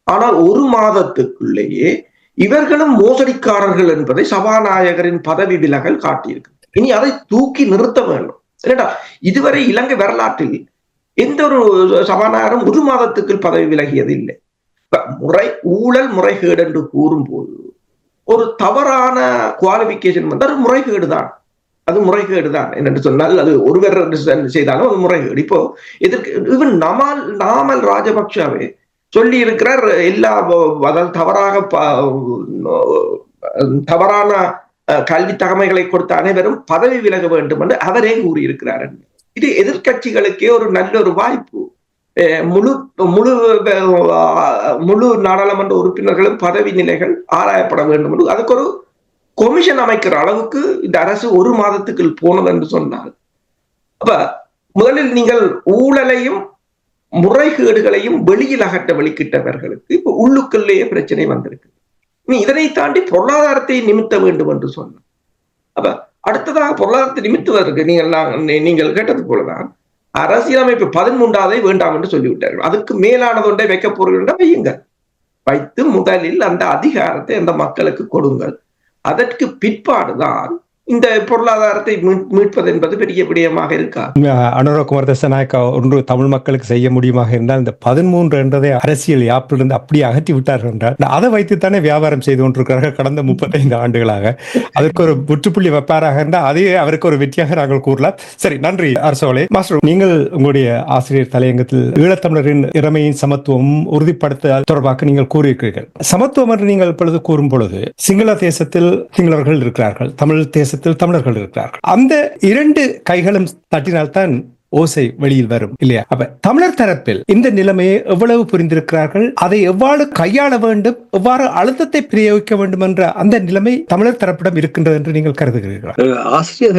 Speaker 3: ஆனால் ஒரு மாதத்துக்குள்ளேயே இவர்களும் மோசடிக்காரர்கள் என்பதை சபாநாயகரின் பதவி விலகல் காட்டியிருக்கு. இனி அதை தூக்கி நிறுத்த வேண்டும். என்னடா, இதுவரை இலங்கை வரலாற்றில் எந்த ஒரு சபாநாயகரும் ஒரு மாதத்துக்கு பதவி விலகியது இல்லை. ஊழல் முறைகேடு என்று கூறும்போது ஒரு தவறான குவாலிபிகேஷன் வந்து அது முறைகேடுதான். அது முறைகேடுதான் என்று சொன்னால் அது ஒருவர் செய்தாலும் அது முறைகேடு. இப்போ இதற்கு இவன் நாமல் ராஜபக்ஷவே சொல்லி இருக்கிறார், எல்லா அதாவது தவறான கல்வி தகமைகளை கொடுத்த அனைவரும் பதவி விலக வேண்டும் என்று அவரே கூறியிருக்கிறார். இது எதிர்கட்சிகளுக்கே ஒரு நல்ல ஒரு வாய்ப்பு. முழு நாடாளுமன்ற உறுப்பினர்களும் பதவி நிலைகள் ஆராயப்பட வேண்டும் என்று அதுக்கு ஒரு கொமிஷன் அமைக்கிற அளவுக்கு இந்த அரசு ஒரு மாதத்துக்கு போனது என்று சொன்னால், அப்ப முதலில் நீங்கள் ஊழலையும் முறைகேடுகளையும் வெளியில் அகற்ற வெளிக்கிட்டவர்களுக்கு இப்ப உள்ளுக்குள்ளேயே பிரச்சனை வந்திருக்கு. நீ இதனை தாண்டி பொருளாதாரத்தை நிமித்த வேண்டும் என்று சொன்ன. அப்ப அடுத்ததாக பொருளாதாரத்தை நிமித்துவதற்கு நீங்கள் கேட்டது போலதான் அரசியலமைப்பு 13வது வேண்டாம் என்று சொல்லிவிட்டார்கள். அதுக்கு மேலானது ஒன்றை வைக்க போறீர்கள் வையுங்கள். வைத்து முதலில் அந்த அதிகாரத்தை அந்த மக்களுக்கு கொடுங்கள். அதற்கு பிற்பாடுதான் இந்த பொருளாதாரத்தை மீட்பது என்பது பெரிய விடயமாக இருக்கா?
Speaker 1: அனுர குமார திசாநாயக்கா ஒன்று தமிழ் மக்களுக்கு செய்ய முடியுமாக இருந்தால் இந்த 13 என்றதை அரசியல் யாப்பிலிருந்து அப்படியே அகற்றி விட்டார்கள் என்றால் அதை வைத்துத்தானே வியாபாரம் செய்து கொண்டிருக்கிறார்கள் கடந்த 35 ஆண்டுகளாக. அதற்கு ஒரு முற்றுப்புள்ளி வைப்பாராக இருந்தால் அதே அவருக்கு ஒரு வெற்றியாக நாங்கள் கூறலாம். சரி, நன்றி அரசோலே. மாஸ்டர், நீங்கள் உங்களுடைய ஆசிரியர் தலையங்கத்தில் ஈழத்தமிழரின் இறமையின் சமத்துவம் உறுதிப்படுத்த தொடர்பாக நீங்கள் கூறியிருக்கிறீர்கள். சமத்துவம் என்று நீங்கள் இப்பொழுது கூறும் பொழுது சிங்கள தேசத்தில் சிங்களவர்கள் இருக்கிறார்கள், தமிழ் தேசத்தில் தமிழர்கள் இருக்கிறார்கள். அந்த 2 கைகளும் தட்டினால்தான் ஓசை வெளியில் வரும் இல்லையா? அப்ப தமிழர் தரப்பில் இந்த நிலைமையை எவ்வளவு புரிந்திருக்கிறார்கள், அதை எவ்வாறு கையாள வேண்டும், எவ்வாறு அழுத்தத்தை பிரயோகிக்க வேண்டும் என்ற அந்த நிலைமை தமிழர் தரப்பிடம் இருக்கின்றது என்று நீங்கள் கருதுகிறீர்களா?
Speaker 2: ஆசிரியர்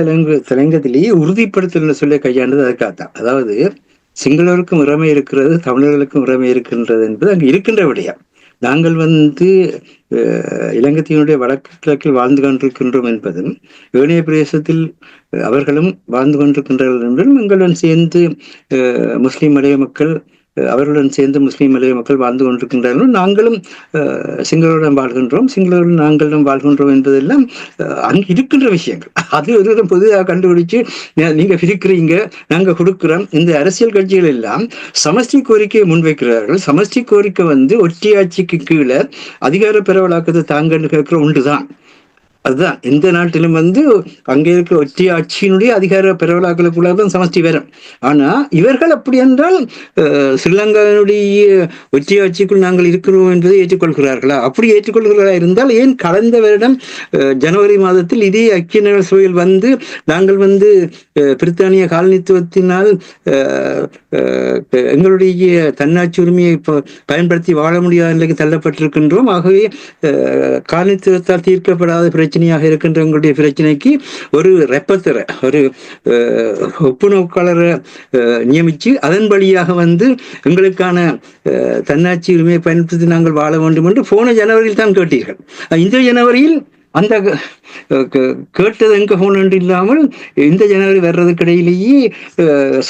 Speaker 2: தலையங்கத்திலேயே உறுதிப்படுத்தல் சொல்ல கையாண்டது அதுக்காகத்தான். அதாவது சிங்களருக்கும் உரிமை இருக்கிறது, தமிழர்களுக்கும் உரிமை இருக்கின்றது என்பது அங்கு இருக்கின்ற விடயம். நாங்கள் இலங்கையினுடைய வடக்கு கிழக்கில் வாழ்ந்து கொண்டிருக்கின்றோம் என்பதும், ஏனைய பிரதேசத்தில் அவர்களும் வாழ்ந்து கொண்டிருக்கின்றார்கள் என்பதும், எங்களுடன் சேர்ந்து முஸ்லிம் மலைய மக்கள், அவர்களுடன் சேர்ந்து முஸ்லீம் மலைய மக்கள் வாழ்ந்து கொண்டிருக்கின்றார்கள். நாங்களும் சிங்களருடன் வாழ்கின்றோம், சிங்களருடன் நாங்களும் வாழ்கின்றோம் என்பதெல்லாம் அங்கு இருக்கின்ற விஷயங்கள். அது ஒரு பொதுவாக கண்டுபிடிச்சு நீங்க பிரிக்கிறீங்க, நாங்க கொடுக்கிறோம். இந்த அரசியல் கட்சிகள் எல்லாம் சமஷ்டி கோரிக்கையை முன்வைக்கிறார்கள். சமஷ்டி கோரிக்கை ஒற்றையாட்சிக்கு கீழே அதிகார பரவலாக்கத்தை தாங்கன்னு கேட்கிற ஒன்றுதான். அதுதான் எந்த நாட்டிலும் அங்கே இருக்கிற ஒற்றை ஆட்சியினுடைய அதிகார பரவலாக்கலுக்குள்ளதான் சமஷ்டி வரும். ஆனா இவர்கள் அப்படி என்றால் ஸ்ரீலங்காவினுடைய ஒற்றை ஆட்சிக்குள் நாங்கள் இருக்கிறோம் என்பதை ஏற்றுக்கொள்கிறார்களா? அப்படி ஏற்றுக்கொள்கிறதா இருந்தால் ஏன் கடந்த வருடம் ஜனவரி மாதத்தில் இதே ஐக்கிய நாடுகள் சபையில் நாங்கள் பிரித்தானிய காலனித்துவத்தினால் எங்களுடைய தன்னாட்சி உரிமையை பயன்படுத்தி வாழ முடியாத நிலைக்கு தள்ளப்பட்டிருக்கின்றோம், ஆகவே காலனித்துவத்தால் தீர்க்கப்படாத பிரச்சனையாக இருக்கின்ற எங்களுடைய பிரச்சனைக்கு ஒரு ரெப்பத்தரை, ஒரு ஒப்புநோக்காளரை நியமித்து அதன் வழியாக எங்களுக்கான தன்னாட்சி உரிமையை பயன்படுத்தி நாங்கள் வாழ வேண்டும் என்று போன ஜனவரியில் தான் கேட்டீர்கள். இந்த ஜனவரியில் அந்த கேட்டது எங்க போன இல்லாமல் இந்த ஜனவரி வர்றதுக்கு இடையிலேயே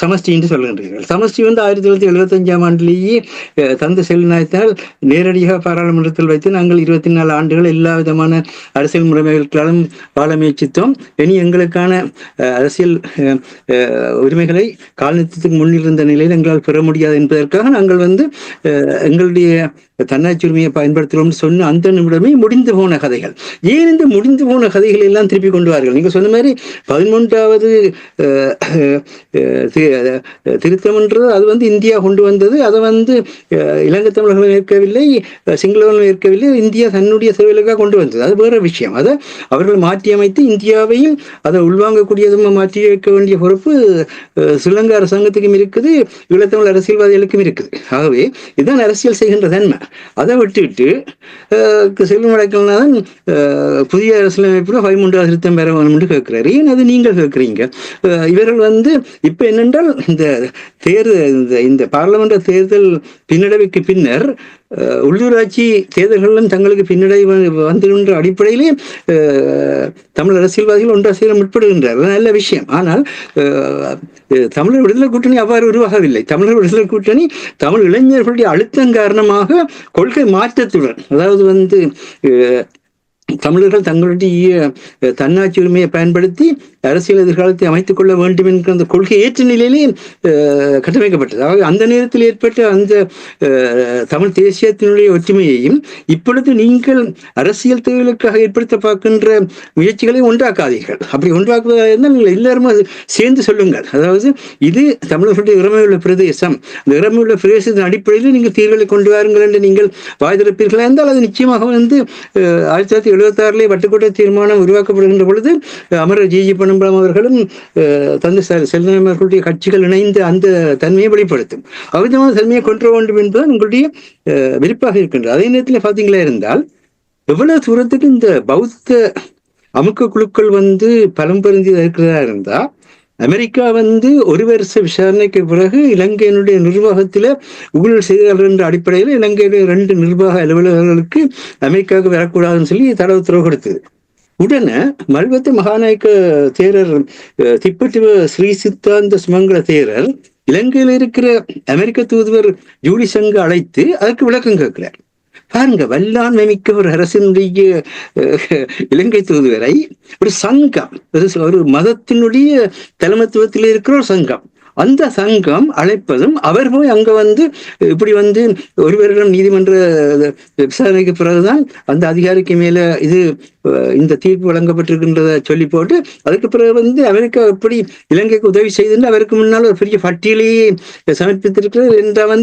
Speaker 2: சமஷ்டி என்று சொல்கின்றீர்கள். சமஷ்டி 1975ஆம் ஆண்டிலேயே தந்த செல்நாயத்தால் நேரடியாக பாராளுமன்றத்தில் வைத்து நாங்கள் 24 ஆண்டுகள் எல்லா விதமான அரசியல் முறைமைகளுக்காலும் வாழ முயற்சித்தோம். இனி எங்களுக்கான அரசியல் உரிமைகளை காலனித்துவத்துக்கு முன்னிருந்த நிலையில் எங்களால் பெற முடியாது என்பதற்காக நாங்கள் எங்களுடைய தன்னாட்சி உரிமையை பயன்படுத்துகிறோம் சொன்ன அந்த நிமிடமே முடிந்து போன கதைகள். ஏன் இந்த முடிந்து போன கதைகள் எல்லாம் திருப்பி கொண்டு வார்கள்? நீங்க சொன்ன மாதிரி 11வது திருத்தம் என்றது அது இந்தியா கொண்டு வந்தது. அதை இலங்கை தமிழர்களும் ஏற்கவில்லை, சிங்களவர்களும் ஏற்கவில்லை. இந்தியா தன்னுடைய சேவைகளுக்காக கொண்டு வந்தது, அது வேற விஷயம். அதை அவர்கள் மாற்றி அமைத்து இந்தியாவையும் அதை உள்வாங்கக்கூடியதும் மாற்றி வைக்க வேண்டிய பொறுப்பு ஸ்ரீலங்கா அரசாங்கத்துக்கும் இருக்குது, ஈழத்தமிழ் அரசியல்வாதிகளுக்கும் இருக்குது. ஆகவே இதுதான் அரசியல் செய்கின்ற தன்மை. அதை விட்டுவிட்டு செல்வம் அடைக்கலனாதான் புதிய அரசியலமைப்புல 13வது திருத்தம் பெற வேணும் என்று கேட்கிறாரு. ஏன் அது நீங்கள் கேட்கிறீங்க? இவர்கள் இப்ப என்னென்றால் இந்த பார்லமெண்ட் தேர்தல் பின்னடைவுக்கு பின்னர் உள்ளூராட்சி தேர்தல்களும் தங்களுக்கு பின்னடைவு வந்துகின்ற அடிப்படையிலே தமிழ் அரசியல்வாதிகள் ஒன்றா சேர முற்படுகின்றார். நல்ல விஷயம். ஆனால் தமிழர் விடுதலை கூட்டணி அவ்வாறு உருவாகவில்லை. தமிழர் விடுதலை கூட்டணி தமிழ் இளைஞர்களுடைய அழுத்தம் காரணமாக கொள்கை மாற்றத்துடன், அதாவது தமிழர்கள் தங்களுடைய தன்னாட்சி உரிமையை பயன்படுத்தி அரசியல் எதிர்காலத்தை அமைத்துக் கொள்ள வேண்டும் என்கிற அந்த கொள்கை ஏற்ற நிலையிலே கட்டமைக்கப்பட்டது. ஆக அந்த நேரத்தில் ஏற்பட்ட அந்த தமிழ் தேசியத்தினுடைய ஒற்றுமையையும் இப்பொழுது நீங்கள் அரசியல் தேவைகளுக்காக ஏற்படுத்த பார்க்கின்ற முயற்சிகளை ஒன்றாக்காதீர்கள். அப்படி ஒன்றாக்குவதாக இருந்தால் நீங்கள் எல்லாரும் சேர்ந்து சொல்லுங்கள். அதாவது இது தமிழர்களுடைய இறமையுள்ள பிரதேசம், அந்த இறமையுள்ள பிரதேசத்தின் அடிப்படையில் நீங்கள் தீர்வுகளை கொண்டு வாருங்கள் என்று நீங்கள் வாய் திறப்பீர்களா என்றால் அது நிச்சயமாக 1976 வட்டுக்கோட்டை தீர்மானம் உருவாக்கப்படுகின்ற பொழுது அமரர் ஜி பொன்னம்பலம் அவர்களும் தந்தை செல்வம் அவர்களுடைய கட்சிகள் இணைந்து அந்த தன்மையை வெளிப்படுத்தும். அவ்விதமான தன்மையை கொண்டு வேண்டும் என்பது உங்களுடைய விருப்பாக இருக்கின்றது. அதே நேரத்தில் பார்த்தீங்களா இருந்தால் எவ்வளவு தூரத்துக்கு இந்த பௌத்த அமுக்க குழுக்கள் பலம் பொருந்தி இருக்கிறதா இருந்தா, அமெரிக்கா ஒரு வருஷ விசாரணைக்கு பிறகு இலங்கையினுடைய நிர்வாகத்தில் ஊழல் செய்தார்கள் என்ற அடிப்படையில் இலங்கையுடைய 2 நிர்வாக அலுவலர்களுக்கு அமெரிக்காவுக்கு வரக்கூடாதுன்னு சொல்லி தடை உத்தரவு கொடுத்தது. உடனே மல்வத்த மகாநாயக்க தேரர் திப்பட்டிவ ஸ்ரீ சித்தாந்த சுமங்கல தேரர் இலங்கையில் இருக்கிற அமெரிக்க தூதுவர் ஜூடி சங்க அழைத்து அதற்கு விளக்கம் கேட்கிறார். பாருங்க, வல்லாண்மை மிக்க ஒரு அரசினுடைய இலங்கை தூதுவரை ஒரு சங்கம், ஒரு மதத்தினுடைய தலைமைத்துவத்தில் இருக்கிற ஒரு சங்கம், அந்த சங்கம் அழைப்பதும் அவர் போய் அங்க இப்படி ஒருவரிடம் நீதிமன்ற விசாரணைக்கு பிறகுதான் அந்த அதிகாரிக்கு மேல இந்த தீர்ப்பு வழங்கப்பட்டிருக்கின்றத சொல்லி போட்டு அதுக்கு பிறகு அமெரிக்கா எப்படி இலங்கைக்கு உதவி செய்து அவருக்கு முன்னால் ஒரு பெரிய பட்டியலையே சமர்ப்பித்திருக்கிறது என்றால்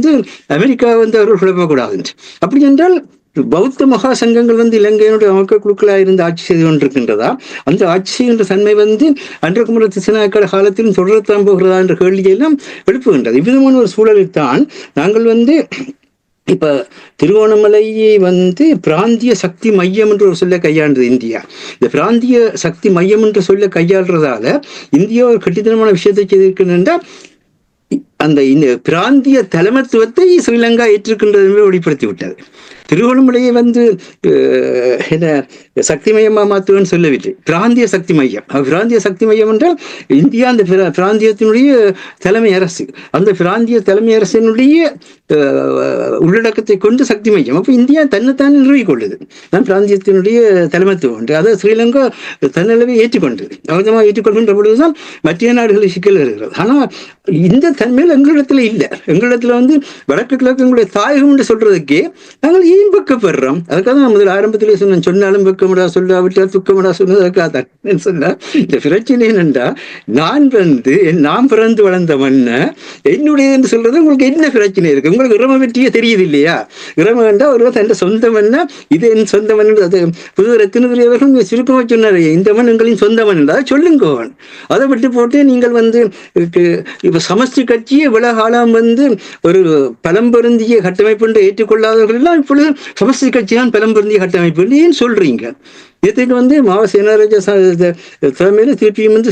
Speaker 2: அமெரிக்கா அவர்கள் குழப்பக்கூடாது. அப்படி என்றால் பௌத்த மகா சங்கங்கள் வந்து இலங்கையினுடைய அமைக்க குழுக்களாக இருந்து ஆட்சி செய்து கொண்டிருக்கின்றதா, அந்த ஆட்சி செய்கின்ற தன்மை வந்து அன்றகுமர திசநாயக்கர் காலத்திலும் தொடரத்தான் போகிறதா என்ற கேள்வியெல்லாம் எழுப்புகின்றது. இவ்விதமான ஒரு சூழலில் தான் நாங்கள் வந்து இப்ப திருவோணமலையை வந்து பிராந்திய சக்தி மையம் என்று ஒரு சொல்ல கையாண்டது இந்தியா. இந்த பிராந்திய சக்தி மையம் என்று சொல்ல கையாளுறதால இந்தியா ஒரு கட்டித்தனமான விஷயத்தை செய்திருக்கின்ற அந்த இந்த பிராந்திய தலைமைத்துவத்தை ஸ்ரீலங்கா ஏற்றிருக்கின்றது என்று வெளிப்படுத்தி விட்டது. திருவண்ணாமலையை வந்து என்ன சக்தி மையமா மாற்றுவேன்னு சொல்லவில்லை, பிராந்திய சக்தி மையம். பிராந்திய சக்தி மையம் என்றால் இந்தியா அந்த பிராந்தியத்தினுடைய தலைமை அரசு, அந்த பிராந்திய தலைமை அரசினுடைய உள்ளடக்கத்தை கொண்டு சக்தி மையம். அப்போ இந்தியா தன்னைத்தான் நிறுவிக் கொள்ளுது, தான் பிராந்தியத்தினுடைய தலைமைத்துவம் என்று. அதை ஸ்ரீலங்கா தன்னளவை ஏற்றுக்கொண்டது. அவசரமாக ஏற்றுக்கொள்கின்ற பொழுதுதான் மத்திய நாடுகளில் சிக்கல் வருகிறது. ஆனால் இந்த தன்மையில் எங்களிடத்துல இல்லை. எங்களிடத்துல வந்து வடக்கு கிழக்கு எங்களுடைய தாயகம் என்று சொல்றதுக்கே நாங்கள் ஏன் பக்கப்படுறோம்? அதுக்காக தான் முதல் ஆரம்பத்திலே சொன்னாலும் பக்கமடா சொல்லாவிட்டால் துக்கமடா சொன்னதற்காக சொன்ன இந்த பிரச்சனை என்னண்டா, நான் பிறந்து வளர்ந்த மண்ணை என்னுடைய என்று சொல்றது உங்களுக்கு என்ன பிரச்சனை இருக்கு? உங்களுக்கு இறம பற்றியே தெரியுது இல்லையா? இறம வேண்டா ஒரு தன் சொந்த மண்ணா இது என் சொந்த மண். அது புது ரத்தினவர்கள் சுருக்கமாக சொன்னார், இந்த மண் எங்களின் சொந்த மண் என்றா சொல்லுங்க. அதை விட்டு போட்டு நீங்கள் வந்து இப்ப சமஷ்டி கட்சியை விலகாலம் வந்து ஒரு பலம் பொருந்திய கட்டமைப்பு என்று ஏற்றுக்கொள்ளாதவர்கள் எல்லாம் இப்பொழுது சமஷ்டி கட்சி தான் பலம் பொருந்திய கட்டமைப்பு ஏன் சொல்றீங்க? நேற்றுக்கு வந்து மாவ சேனாராஜா தலைமையில திருப்பியும் வந்து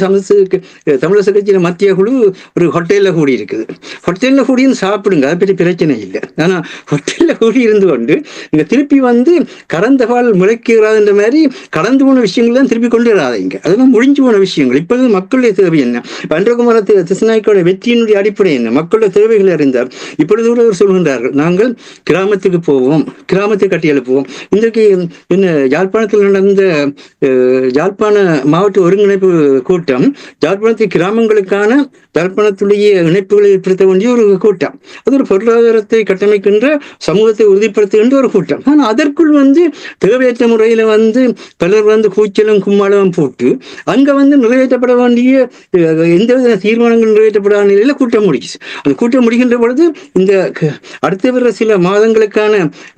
Speaker 2: தமிழக கட்சியில மத்திய குழு ஒரு ஹோட்டலில் கூடி இருக்குது. ஹோட்டலில் கூடி சாப்பிடுங்க, அதை பற்றி பிரச்சனை இல்லை. ஆனால் ஹோட்டலில் கூடி இருந்து கொண்டு நீங்க திருப்பி வந்து கறந்த பால் முளைக்கிறாதுன்ற மாதிரி கடந்து போன விஷயங்கள் தான் திருப்பி கொண்டு வராதிங்க. அதெல்லாம் முடிஞ்சு போன விஷயங்கள். இப்பொழுது மக்களுடைய தேவை என்ன? அன்றகுமார திசுநாயக்கோட வெற்றியினுடைய அடிப்படை என்ன? மக்களுடைய தேவைகளை அறிந்தார். இப்பொழுது கூட சொல்கின்றார்கள், நாங்கள் கிராமத்துக்கு போவோம், கிராமத்தை கட்டி எழுப்புவோம். இன்றைக்கு என்ன யாழ்ப்பாணத்தில் நடந்த யாழ்ப்பாண மாவட்ட ஒருங்கிணைப்பு கூட்டம் யாழ்ப்பாணத்தில் கிராமங்களுக்கான யாழ்ப்பாணத்துடைய இணைப்புகளை ஏற்படுத்த வேண்டிய ஒரு கூட்டம். அது ஒரு பொருளாதாரத்தை கட்டமைக்கின்ற, சமூகத்தை உறுதிப்படுத்துகின்ற ஒரு கூட்டம். ஆனால் அதற்குள் வந்து தேவையற்ற முறையில வந்து பலர் வந்து கூச்சலும் கும்மாளம் போட்டு அங்க வந்து நிறைவேற்றப்பட வேண்டிய எந்தவித தீர்மானங்கள் நிறைவேற்றப்படாத நிலையில கூட்டம் முடிச்சு. அந்த கூட்டம் முடிகின்ற பொழுது இந்த அடுத்த வர சில மாதங்களுக்கான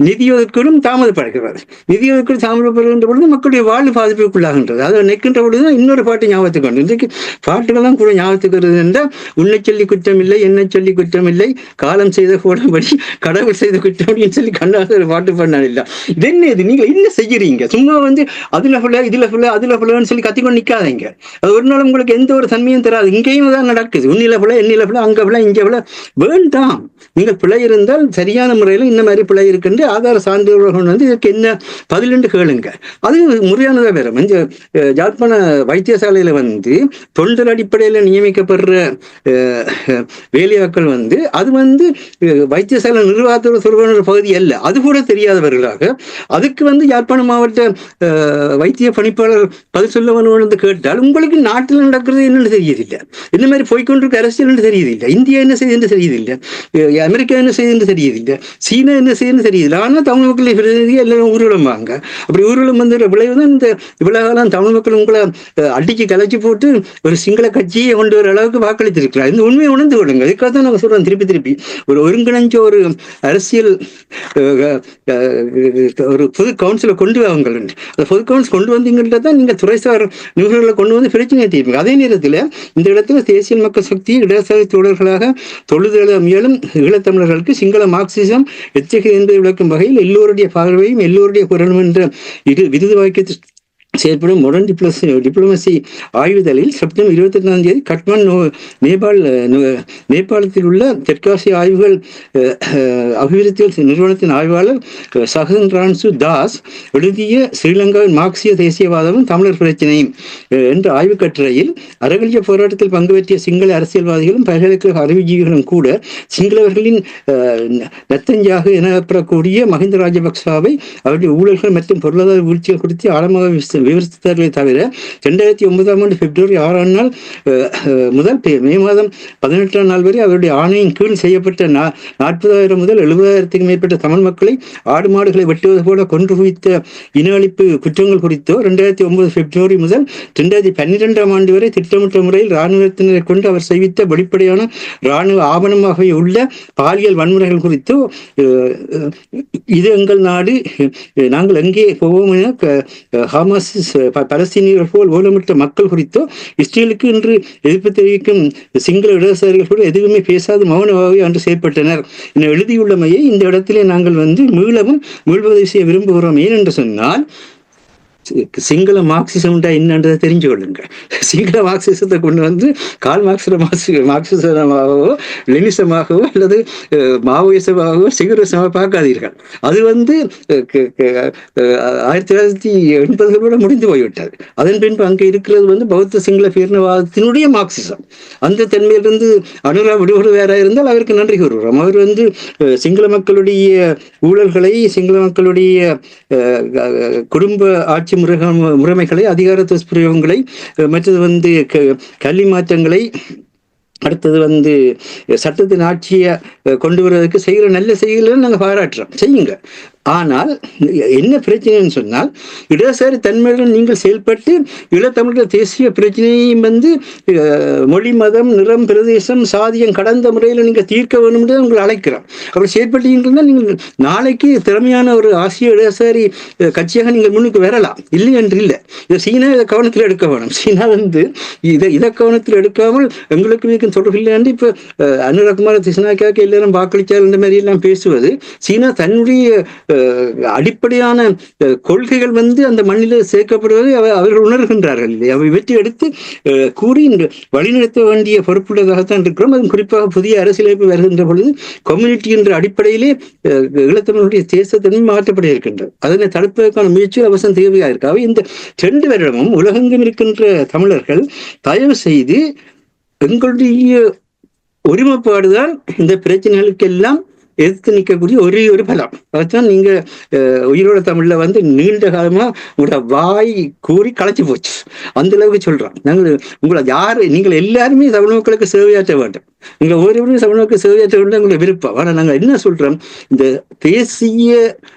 Speaker 2: நிதி ஒதுக்கீடும் தாமதப்படுகிறது. நிதி ஒதுக்கீடு தாமதப்படுகின்ற பொழுது மக்களுடைய வாழ்வு பாதிப்புக்குள்ளாகின்றது. அதை நிற்கின்ற பொழுதுதான் இன்னொரு பாட்டு ஞாபகத்துக்கு வந்து இன்றைக்கு பாட்டுகள்லாம் கூட ஞாபகத்துக்கு வருது என்றால், உன்னை சொல்லி குற்றம் இல்லை, என்னை சொல்லி குற்றம் இல்லை, காலம் செய்த கூடபடி கடவுள் செய்த குற்றம் அப்படின்னு சொல்லி கண்ணாத ஒரு பாட்டு பண்ணான். இல்லை இது என்ன, இது நீங்கள் என்ன செய்யறீங்க? சும்மா வந்து அதுல புள்ள இதுல புள்ள அதுல புள்ளன்னு சொல்லி கத்திக்கொண்டு நிற்காதீங்க. அது ஒரு நாள் உங்களுக்கு எந்த ஒரு தன்மையும் தராது. இங்கேயும் தான் நடக்குது. உன்னில புள்ள என்னில புள்ள அங்க புள்ள இங்க புள்ள வேண்டாம். நீங்கள் பிழை இருந்தால் சரியான முறையில் இந்த மாதிரி பிழை இருக்கின்ற ஆதார சான்றிதழ்கள் வந்து இதுக்கு என்ன பதில் என்று கேளுங்க. அது முறையானதாக வேற. யாழ்ப்பாண வைத்தியசாலையில வந்து தொண்டர் அடிப்படையில நியமிக்கப்படுற வேலையாட்கள் வந்து அது வந்து வைத்தியசாலை நிர்வாகத்தோட சொல்ற பகுதி அல்ல. அது கூட தெரியாதவர்களாக அதுக்கு வந்து யாழ்ப்பாண மாவட்ட வைத்திய பணிப்பாளர் பதில் சொல்ல வேணும்னு கேட்டால், உங்களுக்கு நாட்டில் நடக்கிறது என்னன்னு தெரியுதில்லை, இந்த மாதிரி போய்கொண்டிருக்க அரசியல் என்று தெரியுதில்லை, இந்தியா என்ன செய்யுது என்று தெரியுதில்லை, அமெரிக்கா என்ன செய்யுது என்று தெரியுதில்லை, சீனா என்ன செய்யுதுன்னு தெரியுதில்லை. ஆனால் தமிழ் மக்கள் பிரதிநிதி எல்லாரும் ஊர்வலம் வாங்க. அப்படி ஊர்வலம் வந்து விளைவு தான் இந்த இவ்வளவு காலம் தமிழ் மக்கள் உங்களை அடிச்சு கலைச்சி போட்டு ஒரு சிங்கள கட்சியை கொண்டு வர அளவுக்கு வாக்களித்திருக்கிறார். இந்த உண்மையை உணர்ந்து கொள்ளுங்க. அதுக்காக தான் நாங்கள் சொல்றோம் திருப்பி ஒரு ஒருங்கிணைஞ்ச ஒரு அரசியல் ஒரு பொது கவுன்சிலை கொண்டு வாங்க. அந்த பொது கவுன்சில் கொண்டு வந்தீங்கள்ட்ட தான் நீங்க துறைசார் நிபுணர்களை கொண்டு வந்து பிரச்சனையை தீர்ப்பீங்க. அதே நேரத்தில் இந்த இடத்துல தேசிய மக்கள் சக்தி இடதுசாரி தோழர்களாக தொழுதெழ முயலும் ஈழத்தமிழர்களுக்கு சிங்கள மார்க்சிசம் எத்தகைய என்பதை விளக்கும் வகையில் எல்லோருடைய பார்வையும் எல்லோருடைய குரலும் என்ற விருது வாக்கியத்தில் செயற்படும் மாடர்ன் டிப்ளமசி ஆய்வுதலில் செப்டம்பர் 28ஆம் தேதி கட்மான் நேபாளத்தில் உள்ள தெற்காசிய ஆய்வுகள் அபிவிருத்தி நிறுவனத்தின் ஆய்வாளர் சஹன் ரான்சு தாஸ் எழுதிய ஸ்ரீலங்காவின் மார்க்சிய தேசியவாதமும் தமிழர் பிரச்சனையும் என்ற ஆய்வு கட்டுரையில் அறகலிய போராட்டத்தில் பங்கு பெற்றிய சிங்கள அரசியல்வாதிகளும் பல்கலைக்கழக அறிவுஜீவிகளும் கூட சிங்களவர்களின் நத்தஞ்சாக எனப்படக்கூடிய மஹிந்த ராஜபக்சாவை அவருடைய ஊழல்கள் மற்றும் பொருளாதார வீழ்ச்சிகள் குறித்து ஆழமாக விமர்சித்தார்களே தவிர 2009 பிப்ரவரி 6 முதல் மே மாதம் 18 வரை அவருடைய ஆணையின் கீழ் செய்யப்பட்ட 40,000 முதல் 70,000 மேற்பட்ட தமிழ் மக்களை ஆடு மாடுகளை வெட்டுவது போல கொன்று குவித்த இன அழிப்பு குற்றங்கள் குறித்தோ 2009 பிப்ரவரி முதல் 2012 வரை திட்டமிட்ட முறையில் இராணுவத்தினரை கொண்டு அவர் செய்வித்த வெளிப்படையான இராணுவ ஆவணமாகவே உள்ள பாலியல் வன்முறைகள் குறித்தோ இது எங்கள் நாடு, நாங்கள் எங்கே போவோம் என ஹமாஸ் பலஸ்தீனியர்கள் போல் ஓலமிட்ட மக்கள் குறித்தோ இஸ்ரேலுக்கு இன்று எதிர்ப்பு தெரிவிக்கும் சிங்கள இடதுசாரிகள் கூட எதுவுமே பேசாது மௌனமாகவே அன்று செயற்பட்டனர் என எழுதியுள்ளமையை இந்த இடத்திலே நாங்கள் மீளவும் மீள்வதை செய்ய விரும்புகிறோம். ஏனென்று சொன்னால் சிங்கள மார்க்சிசம் என்னன்றதை தெரிஞ்சு கொள்ளுங்க. சிங்கள மார்க்சிசத்தை கொண்டு வந்து கால் மார்க்சிசமாகவோ லெனிசமாகவோ அல்லது மாவோயிசமாகவோ சிகரசமாக பார்க்காதீர்கள். அது 1980 முடிந்து போய்விட்டது. அதன் பின்பு அங்கே இருக்கிறது பௌத்த சிங்கள பேரினவாதத்தினுடைய மார்க்சிசம். அந்த தன்மையிலிருந்து அனுரா விடுபடுவாராக இருந்தால் அவருக்கு நன்றி கூறுகிறோம். அவர் சிங்கள மக்களுடைய ஊழல்களை, சிங்கள மக்களுடைய குடும்ப ஆட்சி முறைமைகளை, அதிகார துஷ்பிரயோகங்களை, மற்றது கல்வி மாற்றங்களை, அடுத்தது சட்டத்தின் ஆட்சியை கொண்டு வருவதற்கு செய்கிற நல்ல செய்களை நாங்கள் பாராட்டுறோம், செய்யுங்க. ஆனால் என்ன பிரச்சனைன்னு சொன்னால் இடதுசாரி தன்மையுடன் நீங்கள் செயல்பட்டு ஈழத்தமிழர்கள் தேசிய பிரச்சனையும் மொழி, மதம், நிறம், பிரதேசம், சாதியம் கடந்த முறையில் நீங்கள் தீர்க்க வேண்டும் என்று உங்களை அழைக்கிறோம். அப்படி செயல்பட்டீங்கன்னா நீங்கள் நாளைக்கு திறமையான ஒரு ஆசிய இடதுசாரி கட்சியாக நீங்கள் முன்னுக்கு வரலாம், இல்லை என்று இல்லை. இதை சீனா இதை கவனத்தில் எடுக்க வேணும். சீனா இதை கவனத்தில் எடுக்காமல் எங்களுக்கு மிகவும் தொடர்பு இல்லை என்று இப்போ அனுரகுமார திசுநாயக்காவுக்கு எல்லாரும் வாக்களித்தார் என்ற மாதிரி எல்லாம் பேசுவது, சீனா தன்னுடைய அடிப்படையான கொள்கைகள் அந்த மண்ணில் சேர்க்கப்படுவதை அவர்கள் உணர்கின்றார்கள். அவை வெற்றி எடுத்து கூறி வழிநடத்த வேண்டிய பொறுப்புள்ளதாகத்தான் இருக்கிறோம். அது குறிப்பாக புதிய அரசியலமைப்பு வருகின்ற பொழுது கம்யூனிட்டி என்ற அடிப்படையிலே ஈழத்தமிழனுடைய தேசத்தன்மை மாற்றப்பட இருக்கின்றது. அதனை தடுப்பதற்கான முயற்சி அவசியம் தேவையாக இருக்கு. அவை இந்த 2 வருடமும் உலகெங்கும் இருக்கின்ற தமிழர்கள் தயவு செய்து எங்களுடைய ஒருமைப்பாடுதான் இந்த பிரச்சனைகளுக்கெல்லாம் எதிர்த்து நிற்கக்கூடிய ஒரே ஒரு பலம். அதுதான் நீங்க உயிரோட தமிழ்ல நீண்ட காலமா உங்களோட வாய் கூறி களைச்சு போச்சு. அந்த அளவுக்கு சொல்றோம். நீங்கள் எல்லாருமே தமிழ் மக்களுக்கு சேவையாற்ற வேண்டும். நீங்க ஒவ்வொருவரும் தமிழ் மக்களுக்கு சேவையாற்ற வேண்டும் உங்களுடைய விருப்பம். ஆனா நாங்கள் என்ன சொல்றோம், இந்த தேசிய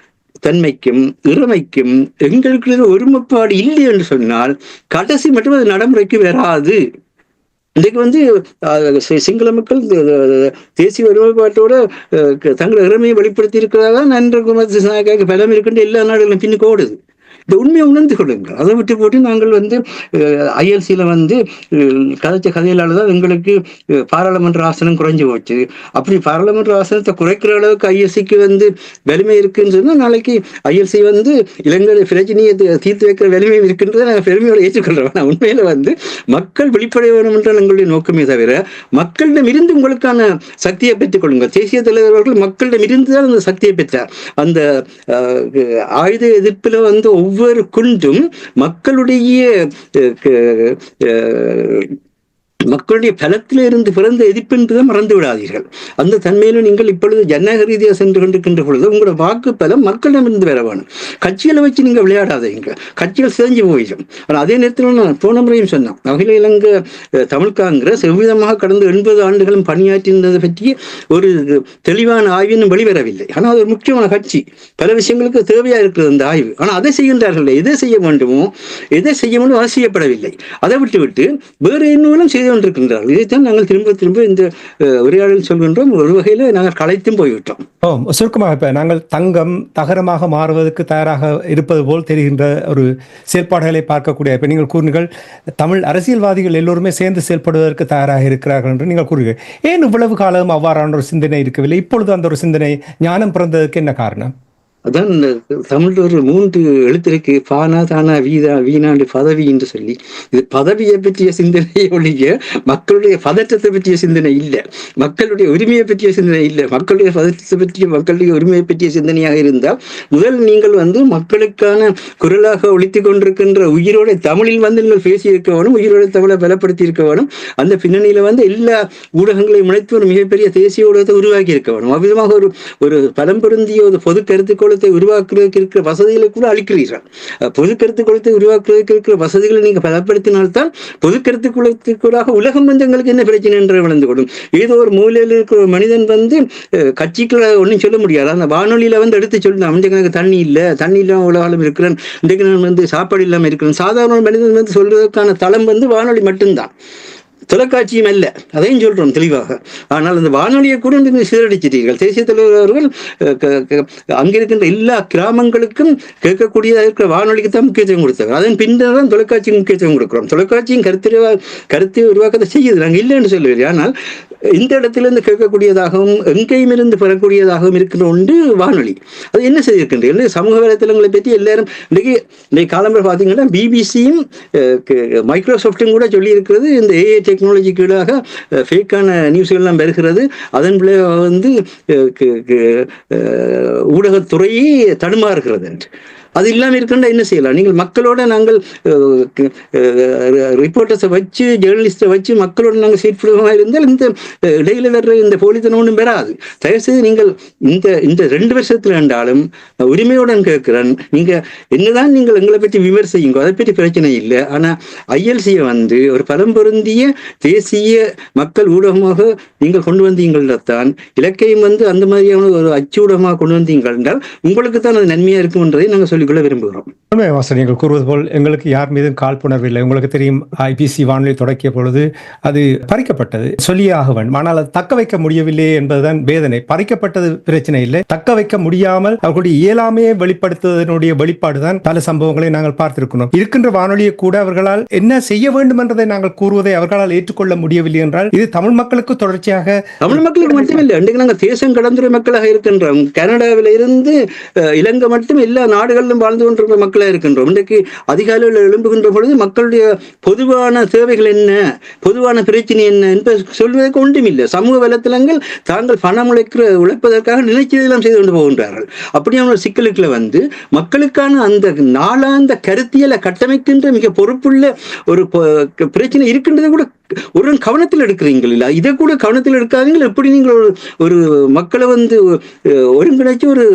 Speaker 2: தன்மைக்கும் இறமைக்கும் எங்களுக்கு ஒருமைப்பாடு இல்லை என்று சொன்னால் கடைசி மட்டும் அது நடைமுறைக்கு வராது. இன்றைக்கு சிங்கள மக்கள் தேசிய ஒருமைப்பாட்டோட தங்களை இறமையை வெளிப்படுத்தி இருக்கிறதா நன்றி பலம் இருக்கின்ற எல்லா நாடுகளும் பின்னுக்கு ஓடுது. இந்த உண்மையை உணர்ந்து கொள்ளுங்கள். அதை விட்டு போட்டு நாங்கள் ஐஎல்சியில கதைச்ச கதையிலால தான் எங்களுக்கு பாராளுமன்ற ஆசனம் குறைஞ்சு போச்சு. அப்படி பாராளுமன்ற ஆசனத்தை குறைக்கிற அளவுக்கு ஐஎல்சிக்கு வலிமை இருக்குன்னு சொன்னால் நாளைக்கு ஐஎல்சி இலங்கை பிரச்சனையை தீர்த்து வைக்கிற வலிமை இருக்குன்றதை நாங்கள் பெருமையோடு ஏற்றுக்கொள்றோம். ஆனால் உண்மையில மக்கள் வெளிப்படைய வேண்டும் என்றால் எங்களுடைய நோக்கமே தவிர மக்களிடம் இருந்து உங்களுக்கான சக்தியை பெற்றுக் கொள்ளுங்கள். தேசிய தலைவர்கள் மக்களிடம் இருந்து தான் அந்த சக்தியை பெற்றார். அந்த ஆயுத எதிர்ப்பில் ஒவ்வொரு குண்டும் மக்களுடைய பலத்தில இருந்து பிறந்த எதிர்ப்பு என்பதை மறந்து விடாதீர்கள். அந்த தன்மையில நீங்கள் இப்பொழுது ஜனநாயக ரீதியாக சென்று கொண்டிருக்கின்ற பொழுது உங்களோட வாக்கு பலம் மக்களிடமிருந்து வர வேணும். கட்சிகளை வச்சு நீங்க விளையாடாதீங்க, கட்சிகள் செஞ்சு போயிடும். ஆனால் அதே நேரத்தில் நான் போன முறையும் சொன்னேன், அகில இலங்கை தமிழ் காங்கிரஸ் எவ்விதமாக கடந்த 80 ஆண்டுகளும் பணியாற்றினதை பற்றி ஒரு தெளிவான ஆய்வு வெளிவரவில்லை. ஆனால் அது ஒரு முக்கியமான கட்சி, பல விஷயங்களுக்கு தேவையா இருக்கிறது அந்த ஆய்வு. ஆனால் அதை செய்கின்றார்கள். எதை செய்ய வேண்டுமோ எதை செய்ய வேண்டும் அது செய்யப்படவில்லை. அதை விட்டு வேறு இன்னும் செய்து கொண்டிருக்கின்றார்கள். இதைத்தான் நாங்கள் திரும்ப இந்த உரையாடல் சொல்கின்றோம். ஒரு வகையில் நாங்கள் களைத்தும் போய்விட்டோம்.
Speaker 1: சுருக்கமாக இப்ப நாங்கள் தங்கம் தகரமாக மாறுவதற்கு தயாராக இருப்பது போல் தெரிகின்ற ஒரு செயல்பாடுகளை பார்க்கக்கூடிய, இப்ப நீங்கள் கூறுங்கள் தமிழ் அரசியல்வாதிகள் எல்லோருமே சேர்ந்து செயல்படுவதற்கு தயாராக இருக்கிறார்கள் என்று நீங்கள் கூறுகிறீர்கள். ஏன் இவ்வளவு காலம் அவ்வாறான ஒரு சிந்தனை இருக்கவில்லை? இப்பொழுது அந்த ஒரு சிந்தனை ஞானம் பிறந்ததுக்கு என்ன காரணம்?
Speaker 2: அதான் இந்த தமிழ்ல ஒரு 3 எழுத்திருக்கு, பானா தானா வீதா வீணாண்டு பதவி என்று சொல்லி. இது பதவியை பற்றிய சிந்தனையை ஒழிய மக்களுடைய பதற்றத்தை பற்றிய சிந்தனை இல்லை, மக்களுடைய உரிமையை பற்றிய சிந்தனை இல்லை. மக்களுடைய பதற்றத்தை பற்றிய மக்களுடைய உரிமையை பற்றிய சிந்தனையாக இருந்தால் முதல் நீங்கள் மக்களுக்கான குரலாக ஒழித்துக் கொண்டிருக்கின்ற உயிரோட தமிழில் நீங்கள் பேசியிருக்க வேணும், உயிரோட தமிழை பலப்படுத்தி இருக்க வேணும். அந்த பின்னணியில எல்லா ஊடகங்களையும் முனைத்து ஒரு மிகப்பெரிய தேசிய ஊடகத்தை உருவாக்கி இருக்க வேணும். அவ்விதமாக ஒரு பலம் பொருந்திய ஒரு பொது கருத்துக்கோள் குளத்தை உருவாக்குறதுக்கு இருக்கிற வசதிகளை கூட அளிக்கிறீர்கள். பொது கருத்து குளத்தை உருவாக்குறதுக்கு இருக்கிற வசதிகளை நீங்க பலப்படுத்தினால்தான் பொது கருத்து குளத்துக்கூடாக உலகம் வந்து எங்களுக்கு என்ன பிரச்சனை என்று விளந்து கொடும். ஏதோ ஒரு மூலையில் இருக்கிற ஒரு மனிதன் வந்து கட்சிக்குள்ள ஒன்றும் சொல்ல முடியாது. அந்த வானொலியில வந்து எடுத்து சொல்லணும், இன்றைக்கு எனக்கு தண்ணி இல்லாம உலகம் இருக்கிறேன், இன்றைக்கு நான் வந்து சாப்பாடு இல்லாம இருக்கிறேன். சாதாரண மனிதன் வந்து சொல்றதுக்கான தளம் வந்து வானொலி மட்டும்தான், தொலைக்காட்சியும் அல்ல. அதையும் சொல்றோம் தெளிவாக. ஆனால் அந்த வானொலியை கூட நீங்கள் சீரடிச்சிட்டீர்கள். தேசிய தலைவர் அவர்கள் அங்கிருக்கின்ற எல்லா கிராமங்களுக்கும் கேட்கக்கூடியதாக இருக்கிற வானொலிக்கு தான் முக்கியத்துவம் கொடுத்தாங்க. அதன் பின்னர் தான் தொலைக்காட்சிக்கு முக்கியத்துவம் கொடுக்குறோம். தொலைக்காட்சியும் கருத்தை உருவாக்கத்தை செய்யுது, நாங்கள் இல்லைன்னு சொல்லவில்லை. ஆனால் இந்த இடத்திலிருந்து கேட்கக்கூடியதாகவும் எங்கேயும் இருந்து பெறக்கூடியதாகவும் இருக்கின்ற ஒன்று வானொலி. அது என்ன செய்திருக்கின்றீர்கள்? சமூக வலைத்தளங்களை பற்றி எல்லாரும் இன்றைக்கு காலம்பரை பார்த்தீங்கன்னா பிபிசியும் மைக்ரோசாஃப்டும் கூட சொல்லி இருக்கிறது, இந்த ஏஐ டெக்னாலஜி கீழாக ஃபேக்கான நியூஸ்கள்லாம் வருகிறது, அதன் விளைவாக வந்து ஊடகத்துறையே தடுமாறுகிறது என்று. அது இல்லாமல் இருக்கின்ற என்ன செய்யலாம்? நீங்கள் மக்களோட நாங்கள் ரிப்போர்ட்டர்ஸை வச்சு ஜேர்னலிஸ்டை வச்சு மக்களோட நாங்கள் சீட்புலமாக இருந்தால் இந்த இடையில வர்ற இந்த போலித்தனம் ஒன்றும் வராது. தயவுசெய்து நீங்கள் இந்த 2 வருஷத்துல இருந்தாலும் உரிமையுடன் கேட்கிறேன், நீங்க என்னதான் நீங்கள் எங்களை பற்றி விமர்சிங்க, அதை பற்றி பிரச்சனை இல்லை. ஆனா ஐஎல்சியை வந்து ஒரு பலம் பொருந்திய தேசிய மக்கள் ஊடகமாக நீங்கள் கொண்டு வந்தீங்கள்தான், இலக்கையும் வந்து அந்த மாதிரியான ஒரு அச்சு ஊடகமாக கொண்டு வந்தீங்கள் என்றால் உங்களுக்கு தான் அது நன்மையா இருக்கும் என்றதை நாங்கள் சொல்லிக்கொள்ள விரும்புகிறோம்.
Speaker 1: நீங்கள் கூறுவது போல் எங்களுக்கு யார் மீதும் காழ்ப்புணர்வு இல்லை. உங்களுக்கு தெரியும், ஐபிசி வானொலி தொடக்கிய பொழுது அது பறிக்கப்பட்டது, சொல்லியே ஆக வேண்டும். ஆனால் அது தக்க வைக்க முடியவில்லை என்பதுதான் வேதனை. பறிக்கப்பட்டது பிரச்சனை இல்லை, தக்க வைக்க முடியாமல் அவர்களுடைய இயலாமையை வெளிப்படுத்துவதனுடைய வெளிப்பாடுதான் பல சம்பவங்களை நாங்கள் பார்த்திருக்கிறோம். இருக்கின்ற வானொலியை கூட அவர்களால் என்ன செய்ய வேண்டும் என்றதை நாங்கள் கூறுவதை அவர்களால் ஏற்றுக்கொள்ள முடியவில்லை என்றால் இது தமிழ் மக்களுக்கு தொடர்ச்சியாக, தமிழ் மக்களுக்கு மட்டுமில்லை, இன்றைக்கு நாங்கள் தேசம் கடந்துற மக்களாக இருக்கின்றோம். கனடாவில் இருந்து இலங்கை மட்டும் எல்லா நாடுகளிலும் வாழ்ந்து கொண்டிருக்கிற மக்களாக இருக்கின்றோம். இன்றைக்கு அதிகாலையில் எழும்புகின்ற பொழுது மக்களுடைய பொதுவான தேவைகள் என்ன, பொதுவான பிரச்சனை என்ன என்பது சொல்வதற்கு ஒன்றும் இல்லை. சமூக வலைத்தளங்கள் தாங்கள் பணம் உழைப்பதற்காக நினைச்சதெல்லாம் செய்து கொண்டு போகின்றார்கள். அப்படியான சிக்கலுக்குள்ள வந்து மக்களுக்கான அந்த நாளாந்த கருத்தியலை கட்டமைக்கின்ற மிக பொறுப்புள்ள ஒரு பிரச்சனை இருக்கின்றதை கூட ஒரு கவனத்தில் எடுக்கிறீங்கள் இல்ல, இதை கூட கவனத்தில் எடுக்காதீங்கள். எப்படி நீங்கள் ஒரு மக்களை வந்து ஒருங்கிணைச்சு ஒரு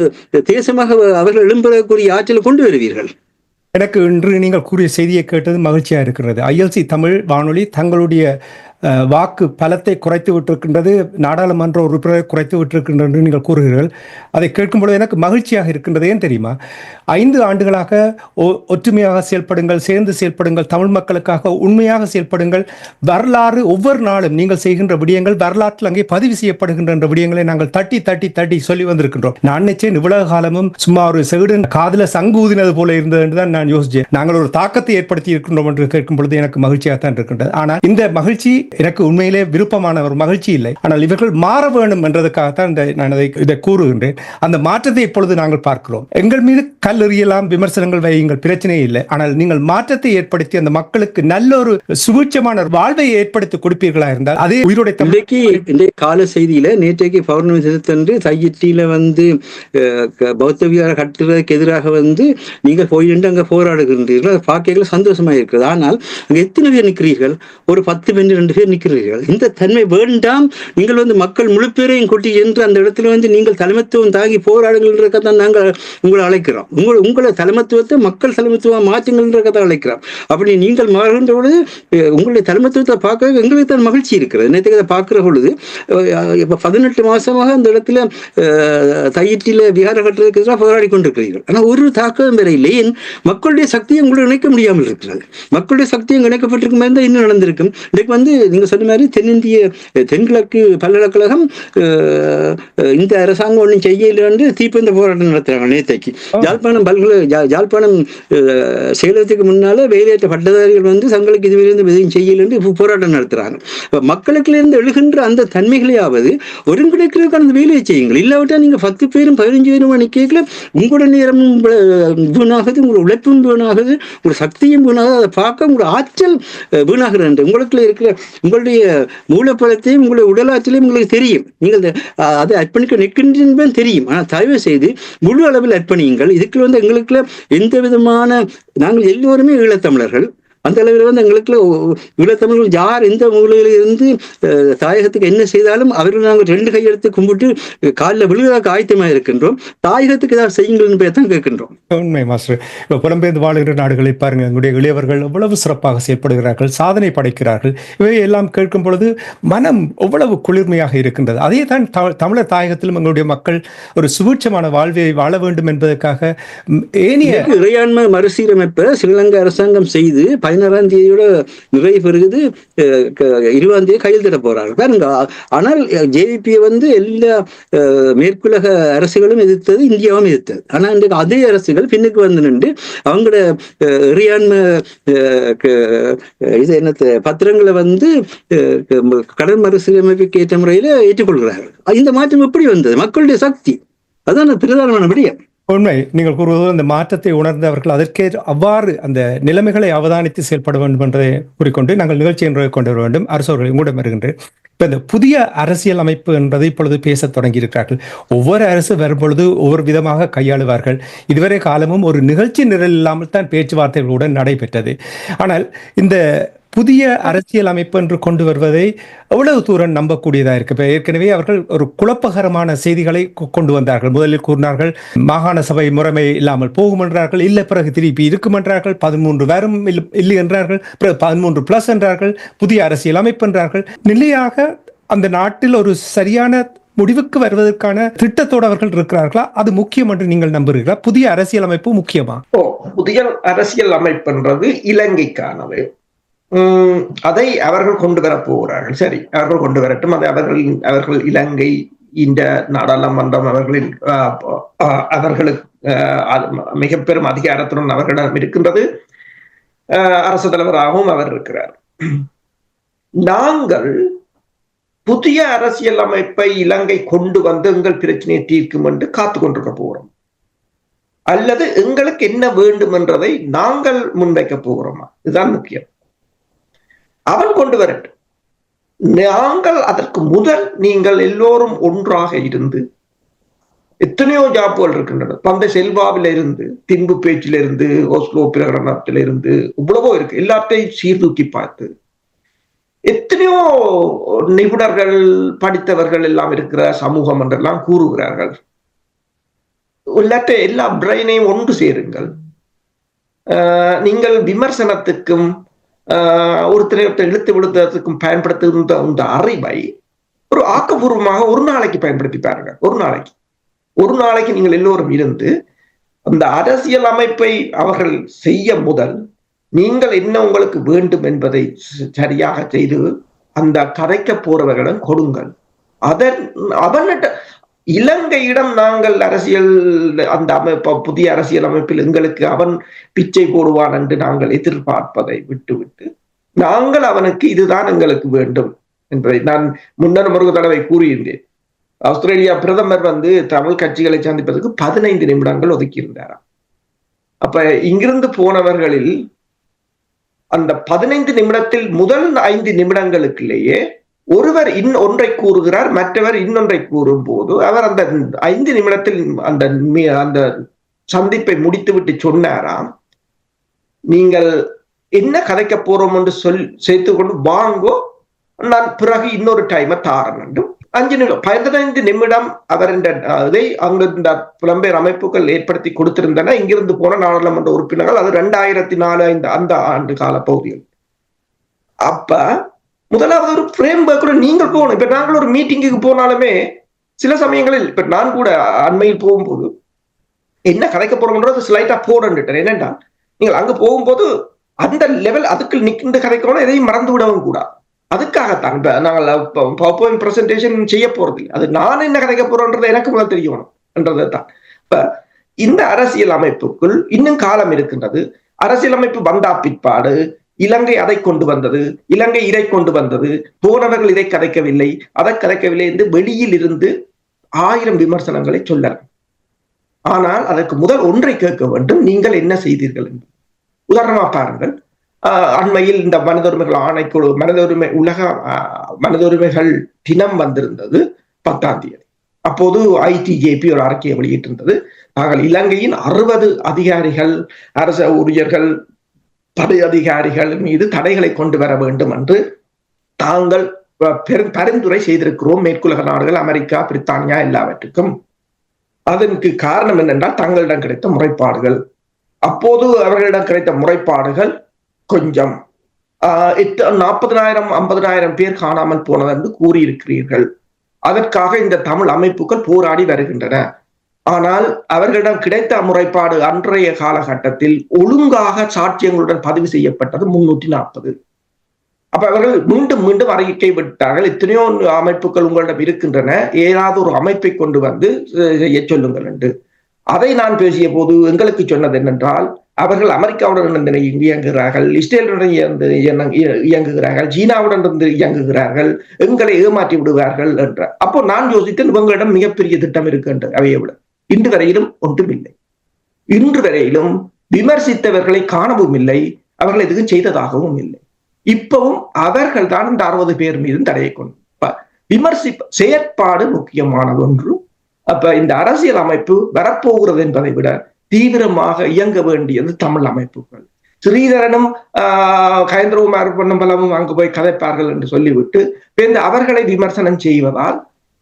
Speaker 1: தேசமாக அவர்கள் எழும்பக்கூடிய ஆற்றலை கொண்டு வருவீர்கள்? எனக்கு இன்று நீங்கள் கூறிய செய்தியை கேட்டது மகிழ்ச்சியாக இருக்கிறது. ஐஎல்சி தமிழ் வானொலி தங்களுடைய வாக்கு பலத்தை குறைத்து விட்டிருக்கின்றது, நாடாளுமன்ற உறுப்பினரை குறைத்து விட்டிருக்கின்றது என்று நீங்கள் கூறுகிறீர்கள். அதை கேட்கும்பொழுது எனக்கு மகிழ்ச்சியாக இருக்கின்றது. ஏன் தெரியுமா? 5 ஆண்டுகளாக ஒற்றுமையாக செயல்படுங்கள், சேர்ந்து செயல்படுங்கள், தமிழ் மக்களுக்காக உண்மையாக செயல்படுங்கள், வரலாறு ஒவ்வொரு நாளும் நீங்கள் செய்கின்ற விடயங்கள் வரலாற்றில் அங்கே பதிவு செய்யப்படுகின்ற விடயங்களை நாங்கள் தட்டி தட்டி தட்டி சொல்லி வந்திருக்கின்றோம். நான் நினைச்சேன் இவ்வளவு காலமும் சும்மா ஒரு செகுடன் காதல சங்கூதினது போல இருந்தது என்றுதான் நான் யோசிச்சேன். நாங்கள் ஒரு தாக்கத்தை ஏற்படுத்தி இருக்கின்றோம் என்று கேட்கும் பொழுது எனக்கு மகிழ்ச்சியாகத்தான் இருக்கின்றது. ஆனால் இந்த மகிழ்ச்சி எனக்கு உண்மையிலே விருப்பமான ஒரு மகிழ்ச்சி இல்லை. ஆனால் இவர்கள் மாற வேண்டும் என்றதுக்காகத்தான் நான் இதை கூறுகின்றேன். அந்த மாற்றத்தை இப்பொழுது நாங்கள் பார்க்கிறோம். எங்கள் மீது கல் எறியலாம், விமர்சனங்கள் வையுங்கள், பிரச்சனை இல்லை. ஆனால் நீங்கள் மாற்றத்தை ஏற்படுத்தி அந்த மக்களுக்கு நல்ல ஒரு சுபிட்சமான வாழ்வை ஏற்படுத்தி கொடுப்பீர்களா இருந்தால் அதே உயிரோட
Speaker 2: இன்றைய கால செய்தியில நேற்றைக்கு பௌர்ணமி தினத்தன்று தையிட்டியில வந்து பௌத்த விகார கட்டுறதுக்கு எதிராக வந்து நீங்கள் போயிட்டு அங்க போராடுகின்றீர்கள். பார்க்கல சந்தோஷமா இருக்கிறது. ஆனால் அங்க எத்தனை பேர் நிற்கிறீர்கள்? ஒரு 10-12 பேர் நிற்கிறீர்கள். இந்த தன்மை வேண்டாம். நீங்கள் வந்து மக்கள் முழு பேரையும் கொட்டி என்று அந்த இடத்துல வந்து நீங்கள் தலைமைத்துவம் தாங்கி போராடுங்கள்ன்றதான் நாங்கள் உங்களை அழைக்கிறோம். உங்களை தலைமைத்துவத்தை மக்கள் தலைமைத்துவம் மாற்றுங்கள்ன்றதான் அழைக்கிறோம். அப்படி நீங்கள் மாறுகின்ற பொழுது உங்களுடைய தலைமைத்துவத்தை பார்க்க எங்களுக்கு தான் மகிழ்ச்சி இருக்கிறது. நேற்று அதை பார்க்கிற பொழுது இப்போ 18 மாசமாக அந்த இடத்துல தையிட்டில விகார கட்டுறதுக்கு எதிராக போராடி கொண்டிருக்கிறீர்கள். ஆனால் ஒரு தாக்கம் வேற இல்லை. மக்களுடைய சக்தியை உங்களை இணைக்க முடியாமல் இருக்கிறது. மக்களுடைய சக்தியும் இணைக்கப்பட்டிருக்கும் இருந்தால் இன்னும் நடந்திருக்கும். இன்றைக்கு வந்து நீங்க சொன்ன மாதிரி தென்கிழக்கு பல்கலைக்கழகம் இந்த அரசாங்கம் ஒன்றும் செய்யல என்று தீப்பந்த போராட்டம் நடத்துறாங்க. நேற்றைக்கு யாழ்ப்பாணம் சேலத்துக்கு முன்னால வேலையற்ற பட்டதாரிகள் வந்து தங்களுக்கு இதுவிலிருந்து எதையும் செய்யல என்று போராட்டம் நடத்துறாங்க. மக்களுக்கு இருந்து எழுகின்ற அந்த தன்மைகளையாவது ஒருங்கிணைக்கிறதுக்கான அந்த வேலையை செய்யுங்கள். இல்லாவிட்டால் நீங்க 10 பேரும் 15 பேரும் நிற்கல உங்களோட நேரமும் வீணாகுது, உங்களோட உழைப்பும் வீணாகுது, உங்களோட சக்தியும் வீணாகுது. அதை பார்க்க உங்களோட ஆற்றல் வீணாகிறது. உங்களுக்குள்ள இருக்கிற உங்களுடைய மூலப்பழத்தையும் உங்களுடைய உடலாற்றலையும் உங்களுக்கு தெரியும். நீங்கள் அதை அர்ப்பணிக்க நிற்கின்ற தெரியும். ஆனால் தயவு செய்து முழு அளவில் அர்ப்பணியுங்கள். இதுக்கு வந்து எங்களுக்குள்ள எந்த விதமான, நாங்கள் எல்லோருமே ஈழத்தமிழர்கள், அந்த அளவில் வந்து எங்களுக்கு ஈழத்தமிழர்கள் யார் எந்த மூலையில இருந்து தாயகத்துக்கு என்ன செய்தாலும் அவர்கள் நாங்கள் 2 கையெடுத்து கும்பிட்டு காலில் விழுவதற்கு ஆயத்தமாக இருக்கின்றோம். தாயகத்துக்கு ஏதாவது செய்யுங்கள் என்பதை தான் கேட்கின்றோம்.
Speaker 1: உண்மை மாஸ்டர். இப்போ புலம்பெயர்ந்து வாழுகிற நாடுகளை பாருங்கள், எங்களுடைய இளையவர்கள் எவ்வளவு சிறப்பாக செயல்படுகிறார்கள், சாதனை படைக்கிறார்கள். இவை எல்லாம் கேட்கும் பொழுது மனம் எவ்வளவு குளிர்மையாக இருக்கின்றது. அதே தான் தமிழர் தாயகத்திலும் எங்களுடைய மக்கள் ஒரு சுபீட்சமான வாழ்வை வாழ வேண்டும் என்பதற்காக ஏனைய
Speaker 2: இறையாண்மை மறுசீரமைப்பை ஸ்ரீலங்கா அரசாங்கம் செய்து 16ஆம் தேதியோட நிறைவு பெறுகிறது. 20ஆம் தேதி கையெழுத்திட போறாங்க பாருங்க. ஆனால் ஜேவிபியை வந்து எல்லா மேற்குலக அரசுகளும் எதிர்த்தது, இந்தியாவும் எதிர்த்தது. ஆனா இன்றைக்கு அதே அரசுகள் பின்னுக்கு வந்து நின்று அவங்களோட இறையாண்மை இது என்ன பத்திரங்களை வந்து கடன் மறுசீரமைப்புக்கு ஏற்ற முறையில ஏற்றுக்கொள்கிறார்கள். இந்த மாற்றம் எப்படி வந்தது? மக்களுடைய சக்தி, அதான் பிரதானமான விடயம்.
Speaker 1: உண்மை. நீங்கள் கூறுவது அந்த மாற்றத்தை உணர்ந்து அவர்கள் அதற்கே அவ்வாறு அந்த நிலைமைகளை அவதானித்து செயல்பட வேண்டும் என்பதை கூறிக்கொண்டு நாங்கள் நிகழ்ச்சி என்று கொண்டு வர வேண்டும். அரசவர்கள் உங்களிடம் வருகின்றேன். இப்ப இந்த புதிய அரசியல் அமைப்பு என்பதை இப்பொழுது பேசத் தொடங்கி இருக்கிறார்கள். ஒவ்வொரு அரசு வரும்பொழுது ஒவ்வொரு விதமாக கையாளுவார்கள். இதுவரை காலமும் ஒரு நிகழ்ச்சி நிரல் இல்லாமல் தான் பேச்சுவார்த்தைகளுடன் நடைபெற்றது. ஆனால் இந்த புதிய அரசியல் அமைப்பு என்று கொண்டு வருவதை எவ்வளவு தூரம் நம்பக்கூடியதாக இருக்கு? இப்ப ஏற்கனவே அவர்கள் ஒரு குழப்பகரமான செய்திகளை கொண்டு வந்தார்கள். முதலில் கூறினார்கள் மாகாண சபை முறைமை இல்லாமல் போகும் என்றார்கள். இல்லை, பிறகு திருப்பி இருக்கும் என்றார்கள். 13 வேறும் இல்லை என்றார்கள். பிறகு 13+ என்றார்கள். புதிய அரசியல் அமைப்பு என்றார்கள். நிலையாக அந்த நாட்டில் ஒரு சரியான முடிவுக்கு வருவதற்கான திட்டத்தோடு அவர்கள் இருக்கிறார்களா? அது முக்கியம் என்று நீங்கள் நம்புகிறீர்களா? புதிய அரசியல் அமைப்பு முக்கியமா?
Speaker 3: புதிய அரசியல் அமைப்புன்றது இலங்கைக்கானது. அதை அவர்கள் கொண்டு வர போகிறார்கள். சரி, அவர்கள் கொண்டு வரட்டும். அதை அவர்கள் இலங்கை இந்த நாடாளுமன்றம் அவர்களுக்கு மிக பெரும் அதிகாரத்துடன் அவர்களிடம் இருக்கின்றது. அரசு தலைவராகவும் அவர் இருக்கிறார். நாங்கள் புதிய அரசியல் அமைப்பை இலங்கை கொண்டு வந்து எங்கள் பிரச்சனையை தீர்க்கும் என்று காத்து கொண்டிருக்க போகிறோம், அல்லது எங்களுக்கு என்ன வேண்டும் என்றதை நாங்கள் முன்வைக்க போகிறோமா? இதுதான் முக்கியம். அவன் கொண்டு வரட்டும். நாங்கள் அதற்கு முதல் நீங்கள் எல்லோரும் ஒன்றாக இருந்து, எத்தனையோ ஜாப்புகள் இருக்கின்றன. தந்தை செல்வாவில இருந்து, தின்பு பேச்சிலிருந்து, ஓஸ்லோ பிரகடனத்திலிருந்து இவ்வளவோ இருக்கு. எல்லாத்தையும் சீர்தூக்கி பார்த்து எத்தனையோ நிபுணர்கள் படித்தவர்கள் எல்லாம் இருக்கிற சமூகம் என்றெல்லாம் கூறுகிறார்கள். எல்லா பிரெயினையும் ஒன்று சேருங்கள். நீங்கள் விமர்சனத்துக்கும் ஒருத்தரை இழுத்து விழுத்ததுக்கும் பயன்படுத்துகின்ற இந்த அறிவை ஒரு ஆக்கப்பூர்வமாக ஒரு நாளைக்கு பயன்படுத்தி பாருங்க. ஒரு நாளைக்கு நீங்கள் எல்லோரும் இருந்து அந்த அரசியல் அமைப்பை அவர்கள் செய்ய முதல் நீங்கள் என்ன உங்களுக்கு வேண்டும் என்பதை சரியாக செய்து அந்த கதைக்க போறவர்களிடம் கொடுங்கள். அவனிட்ட இலங்கையிடம் நாங்கள் அரசியல் அந்த புதிய அரசியல் அமைப்பில் எங்களுக்கு அவன் பிச்சை போடுவான் என்று நாங்கள் எதிர்பார்ப்பதை விட்டுவிட்டு நாங்கள் அவனுக்கு இதுதான் எங்களுக்கு வேண்டும் என்பதை நான் முன்னர் ஒரு தடவை கூறியிருந்தேன். ஆஸ்திரேலியா பிரதமர் தமிழ் கட்சிகளை சந்திப்பதற்கு 15 நிமிடங்கள் ஒதுக்கி இருந்தாராம். அப்ப இங்கிருந்து போனவர்களில் அந்த 15 நிமிடத்தில் முதல் 5 நிமிடங்களுக்குள்ளேயே ஒருவர் ஒன்றை கூறுகிறார், மற்றவர் இன்னொன்றை கூறும் போது அவர் அந்த 5 நிமிடத்தில் அந்த சந்திப்பை முடித்துவிட்டு சொன்னாராம், நீங்கள் என்ன கதைக்க போறோம் என்று சேர்த்து கொண்டு வாங்கோ, நான் பிறகு இன்னொரு டைமை தாரன் என்று 15 நிமிடம் அவர் இதை அங்க புலம்பெயர் அமைப்புகள் ஏற்படுத்தி கொடுத்திருந்தன. இங்கிருந்து போன நாடாளுமன்ற உறுப்பினர்கள் அது 2004 அந்த ஆண்டு கால பகுதிகள். அப்ப முதலாவது ஒரு ஃப்ரேம் ஒர்க் நீங்கள் போகணும். இப்ப நாங்கள் ஒரு மீட்டிங்குக்கு போனாலுமே சில சமயங்களில் இப்ப நான் கூட அண்மையில் போகும்போது என்ன கதைக்க போறோம்ன்றது ஸ்லைட்டா போடன்னுட்டேன். என்னன்னா நீங்கள் அங்க போகும்போது அந்த லெவல் அதுக்கு நிற்கின்ற கதைக்கணும், எதையும் மறந்து விடவும் கூடாது. அதுக்காகத்தான் இப்ப நாங்கள் பிரசன்டேஷன் செய்ய போறது, அது நான் என்ன கதைக்க போறோன்றது எனக்கு முதல் தெரியணும் என்றதான். இப்ப இந்த அரசியல் அமைப்புக்குள் இன்னும் காலம் இருக்கின்றது. அரசியல் அமைப்பு வந்தா பிற்பாடு இலங்கை அதை கொண்டு வந்தது, இலங்கை இதை கொண்டு வந்தது, போனவர்கள் இதை கதைக்கவில்லை, அதை கதைக்கவில்லை என்று வெளியில் இருந்து 1000 விமர்சனங்களை சொல்லலாம். ஆனால் அதற்கு முதல் ஒன்றை கேட்க வேண்டும், நீங்கள் என்ன செய்தீர்கள் என்று. உதாரணமா பாருங்கள், அண்மையில் இந்த மனித உரிமைகள் ஆணைக்குழு உலக மனித உரிமைகள் தினம் வந்திருந்தது 10ஆம் தேதி. அப்போது ITJP ஒரு அறிக்கையை வெளியிட்டிருந்தது. நாங்கள் இலங்கையின் 60 அதிகாரிகள், அரச ஊழியர்கள், படை அதிகாரிகள் மீது தடைகளை கொண்டு வர வேண்டும் என்று தாங்கள் பரிந்துரை செய்திருக்கிறோம். மேற்குலக நாடுகள், அமெரிக்கா, பிரித்தானியா எல்லாவற்றுக்கும். அதற்கு காரணம் என்னென்றால் தங்களிடம் கிடைத்த முறைப்பாடுகள். அப்போது அவர்களிடம் கிடைத்த முறைப்பாடுகள் கொஞ்சம் 40,000 50,000 பேர் காணாமல் போனது என்று கூறியிருக்கிறீர்கள். அதற்காக இந்த தமிழ் அமைப்புகள் போராடி வருகின்றன. ஆனால் அவர்களிடம் கிடைத்த முறைப்பாடு அன்றைய காலகட்டத்தில் ஒழுங்காக சாட்சியங்களுடன் பதிவு செய்யப்பட்டது 340. அப்ப அவர்கள் மீண்டும் மீண்டும் அறிக்கை விட்டார்கள், எத்தனையோ அமைப்புகள் உங்களிடம் இருக்கின்றன, ஏதாவது ஒரு அமைப்பை கொண்டு வந்து செய்ய சொல்லுங்கள் என்று. அதை நான் பேசிய போது எங்களுக்கு சொன்னது என்னென்றால், அவர்கள் அமெரிக்காவுடன் இயங்குகிறார்கள், இஸ்ரேலுடன் இயங்குகிறார்கள், சீனாவுடன் இருந்து இயங்குகிறார்கள், எங்களை ஏமாற்றி விடுவார்கள் என்ற. அப்போ நான் யோசித்தேன், இவங்களிடம் மிகப்பெரிய திட்டம் இருக்கின்ற அவையை விட. இன்று வரையிலும் ஒன்றுமில்லை. இன்று வரையிலும் விமர்சித்தவர்களை காணவும் இல்லை, அவர்கள் எதுவும் செய்ததாகவும் இல்லை. இப்பவும் அவர்கள் தான் இந்த 60 பேர் மீது தடையை கொண்டு செயற்பாடு முக்கியமானது ஒன்று. அப்ப இந்த அரசியல் அமைப்பு வரப்போகிறது என்பதை விட தீவிரமாக இயங்க வேண்டியது தமிழ் அமைப்புகள். ஸ்ரீதரனும் கயந்திரகுமார் பொன்னம்பலமும் அங்கு போய் கதைப்பார்கள் என்று சொல்லிவிட்டு அவர்களை விமர்சனம் செய்வதால்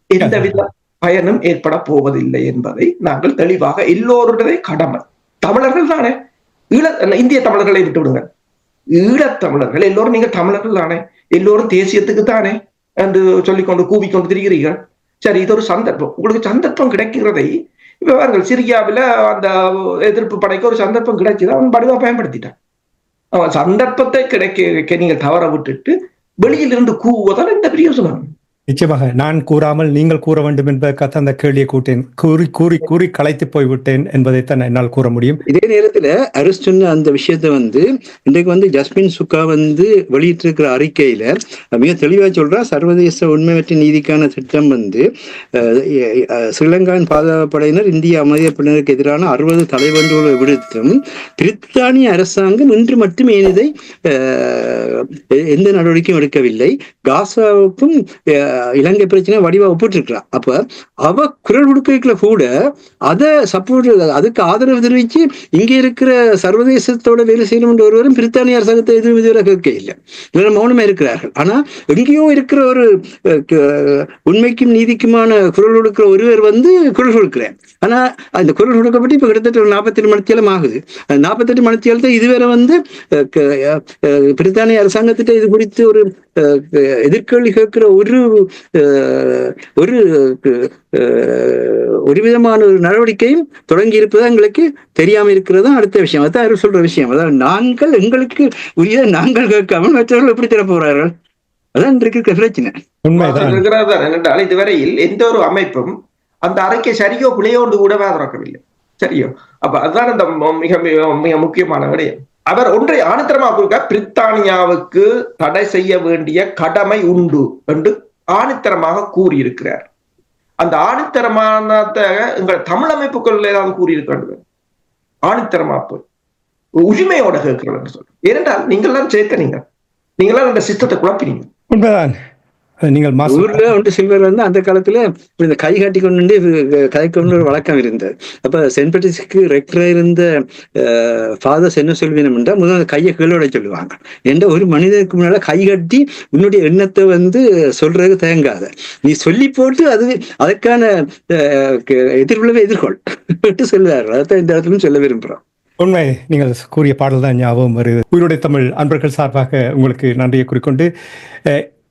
Speaker 3: எந்தவித பயனும் ஏற்பட போவதில்லை என்பதை நாங்கள் தெளிவாக எல்லோருடைய கடமை. தமிழர்கள் தானே, இந்திய தமிழர்களை விட்டு விடுங்க, ஈழத்தமிழர்கள் எல்லோரும் நீங்க தமிழர்கள் தானே, எல்லோரும் தேசியத்துக்கு தானே என்று சொல்லிக்கொண்டு கூவிக்கொண்டு திரிகிறீர்கள். சரி, இது ஒரு சந்தர்ப்பம், உங்களுக்கு சந்தர்ப்பம் கிடைக்கிறதை இப்ப அவர்கள் சிரியாவில் அந்த எதிர்ப்பு படைக்க ஒரு சந்தர்ப்பம் கிடைச்சது, அவன் படுவா பயன்படுத்திட்டான். அவன் சந்தர்ப்பத்தை கிடைக்க நீங்கள் தவற விட்டுட்டு வெளியிலிருந்து கூவுவதால் இந்த பிரயோசனம்.
Speaker 1: நிச்சயமாக நான் கூறாமல் நீங்கள் கூற வேண்டும் என்பதற்காக அந்த கேள்வியை கூட்டேன். கூறி கூறி கூறி களைத்து போய்விட்டேன் என்பதைத்தான் என்னால் கூற முடியும்.
Speaker 2: இதே நேரத்துல அரசு சொன்ன அந்த விஷயத்த இன்றைக்கு ஜஸ்மின் சுக்கா வெளியிட்டிருக்கிற அறிக்கையில மிக தெளிவா சொல்றா, சர்வதேச உண்மை மற்றும் நீதிக்கான திட்டம் ஸ்ரீலங்காவின் பாதுகாப்பு படையினர் இந்திய அமைதிய படையினருக்கு எதிரான 60 தலைவண்டுகளை விடுத்தும் பிரித்தானிய அரசாங்கம் இன்று மட்டும் ஏனிதை எந்த நடவடிக்கையும் எடுக்கவில்லை. காசாவுக்கும் இலங்கை பிரச்சனை வடிவா ஒப்பிட்டிருக்கிறார். அப்ப அவ குரல் கொடுக்கல கூட அதை சப்போர்ட், அதுக்கு ஆதரவு தெரிவிச்சு இங்க இருக்கிற சர்வதேசத்தோட வேலை செய்யணும் என்று ஒருவரும் பிரித்தானிய அரசாங்கத்தை எதுவும் இதுவரை கேட்க இல்லை, மௌனமா இருக்கிறார்கள். ஆனா எங்கேயோ இருக்கிற ஒரு உண்மைக்கும் நீதிக்குமான குரல் கொடுக்கிற ஒருவர் குரல் கொடுக்கிறேன். ஆனா அந்த குரல் கொடுக்கப்பட்டு இப்ப கிட்டத்தட்ட ஒரு 48 மணித்தியாலம் ஆகுது. 48 மணித்தியாலத்தை இதுவரை பிரித்தானிய அரசாங்கத்திட்ட இது குறித்து ஒரு எதிர்கேள்வி கேட்கிற ஒரு விதமான ஒரு நடவடிக்கையும் தொடங்கி இருப்பதா எங்களுக்கு தெரியாம இருக்கிறது அடுத்த விஷயம். அதான் அவர் சொல்ற விஷயம். அதாவது நாங்கள் எங்களுக்கு உரிய நாங்கள் கேட்காமல் மற்றவர்கள் எப்படி தர போறார்கள், அதான் இருக்கிற பிரச்சனை.
Speaker 3: என்றால் இதுவரையில் எந்த ஒரு அமைப்பும் அந்த அறிக்கை சரியோ பிழையோண்டு கூடவே திறக்கவில்லை. சரியோ, அப்ப அதுதான் அந்த மிக மிக முக்கியமான விடயம். அவர் ஒன்றை ஆணித்தரமா கொடுக்க, பிரித்தானியாவுக்கு தடை செய்ய வேண்டிய கடமை உண்டு என்று ஆணித்தரமாக கூறியிருக்கிறார். அந்த ஆணித்தரமான எங்கள் தமிழ் அமைப்புகள் ஏதாவது கூறியிருக்க ஆணித்தரமா போய் உரிமையோட கேட்கிறோம் என்று சொல்றேன். ஏனென்றால் நீங்கள்லாம் சேர்த்த நீங்களாம் அந்த சிஸ்டத்தை குழப்பினீங்க.
Speaker 1: உண்மைதான். நீங்கள்
Speaker 2: ஊர்ல சில்வர் அந்த காலத்துல இந்த கை காட்டி கொண்டு கதைக்கொண்டு ஒரு வழக்கம் இருந்தது. அப்ப சென்ட் பீட்டர்ஸ்க்கு ரெக்டரா இருந்த ஃபாதர்ஸ் என்ன சொல்வீனம் என்றால், முதல்ல கையை கீழோட சொல்லுவாங்க. என்ற ஒரு மனிதனுக்கு முன்னால கை கட்டி உன்னுடைய எண்ணத்தை சொல்றதுக்கு தயங்காத, நீ சொல்லி போட்டு அதற்கான எதிர்விளைவை எதிர்கொள் சொல்லுவார்கள். அதான் இந்த இடத்துல சொல்ல விரும்புறோம்.
Speaker 1: உண்மை, நீங்கள் கூறிய பாடல் தான் ஞாபகம் வருது. உயிரோடை தமிழ் அன்பர்கள் சார்பாக உங்களுக்கு நன்றியை கூறிக்கொண்டு,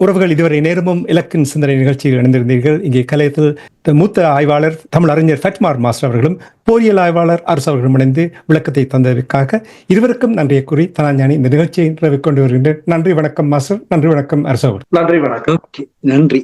Speaker 1: உறவுகள் இதுவரை நேரமும் இலக்கின் சிந்தனை நிகழ்ச்சியில் இணைந்திருந்தீர்கள். இங்கே கலையத்தில் மூத்த ஆய்வாளர் தமிழ் அறிஞர் ஃபட்மார் மாஸ்டர் அவர்களும் போரியல் ஆய்வாளர் அரசு அவர்களும் இணைந்து விளக்கத்தை தந்ததற்காக இருவருக்கும் நன்றியை கூறி தனாஞானி இந்த நிகழ்ச்சியை கொண்டு வருகின்றேன். நன்றி, வணக்கம் மாஸ்டர். நன்றி, வணக்கம் அரசு.
Speaker 2: நன்றி, வணக்கம். நன்றி.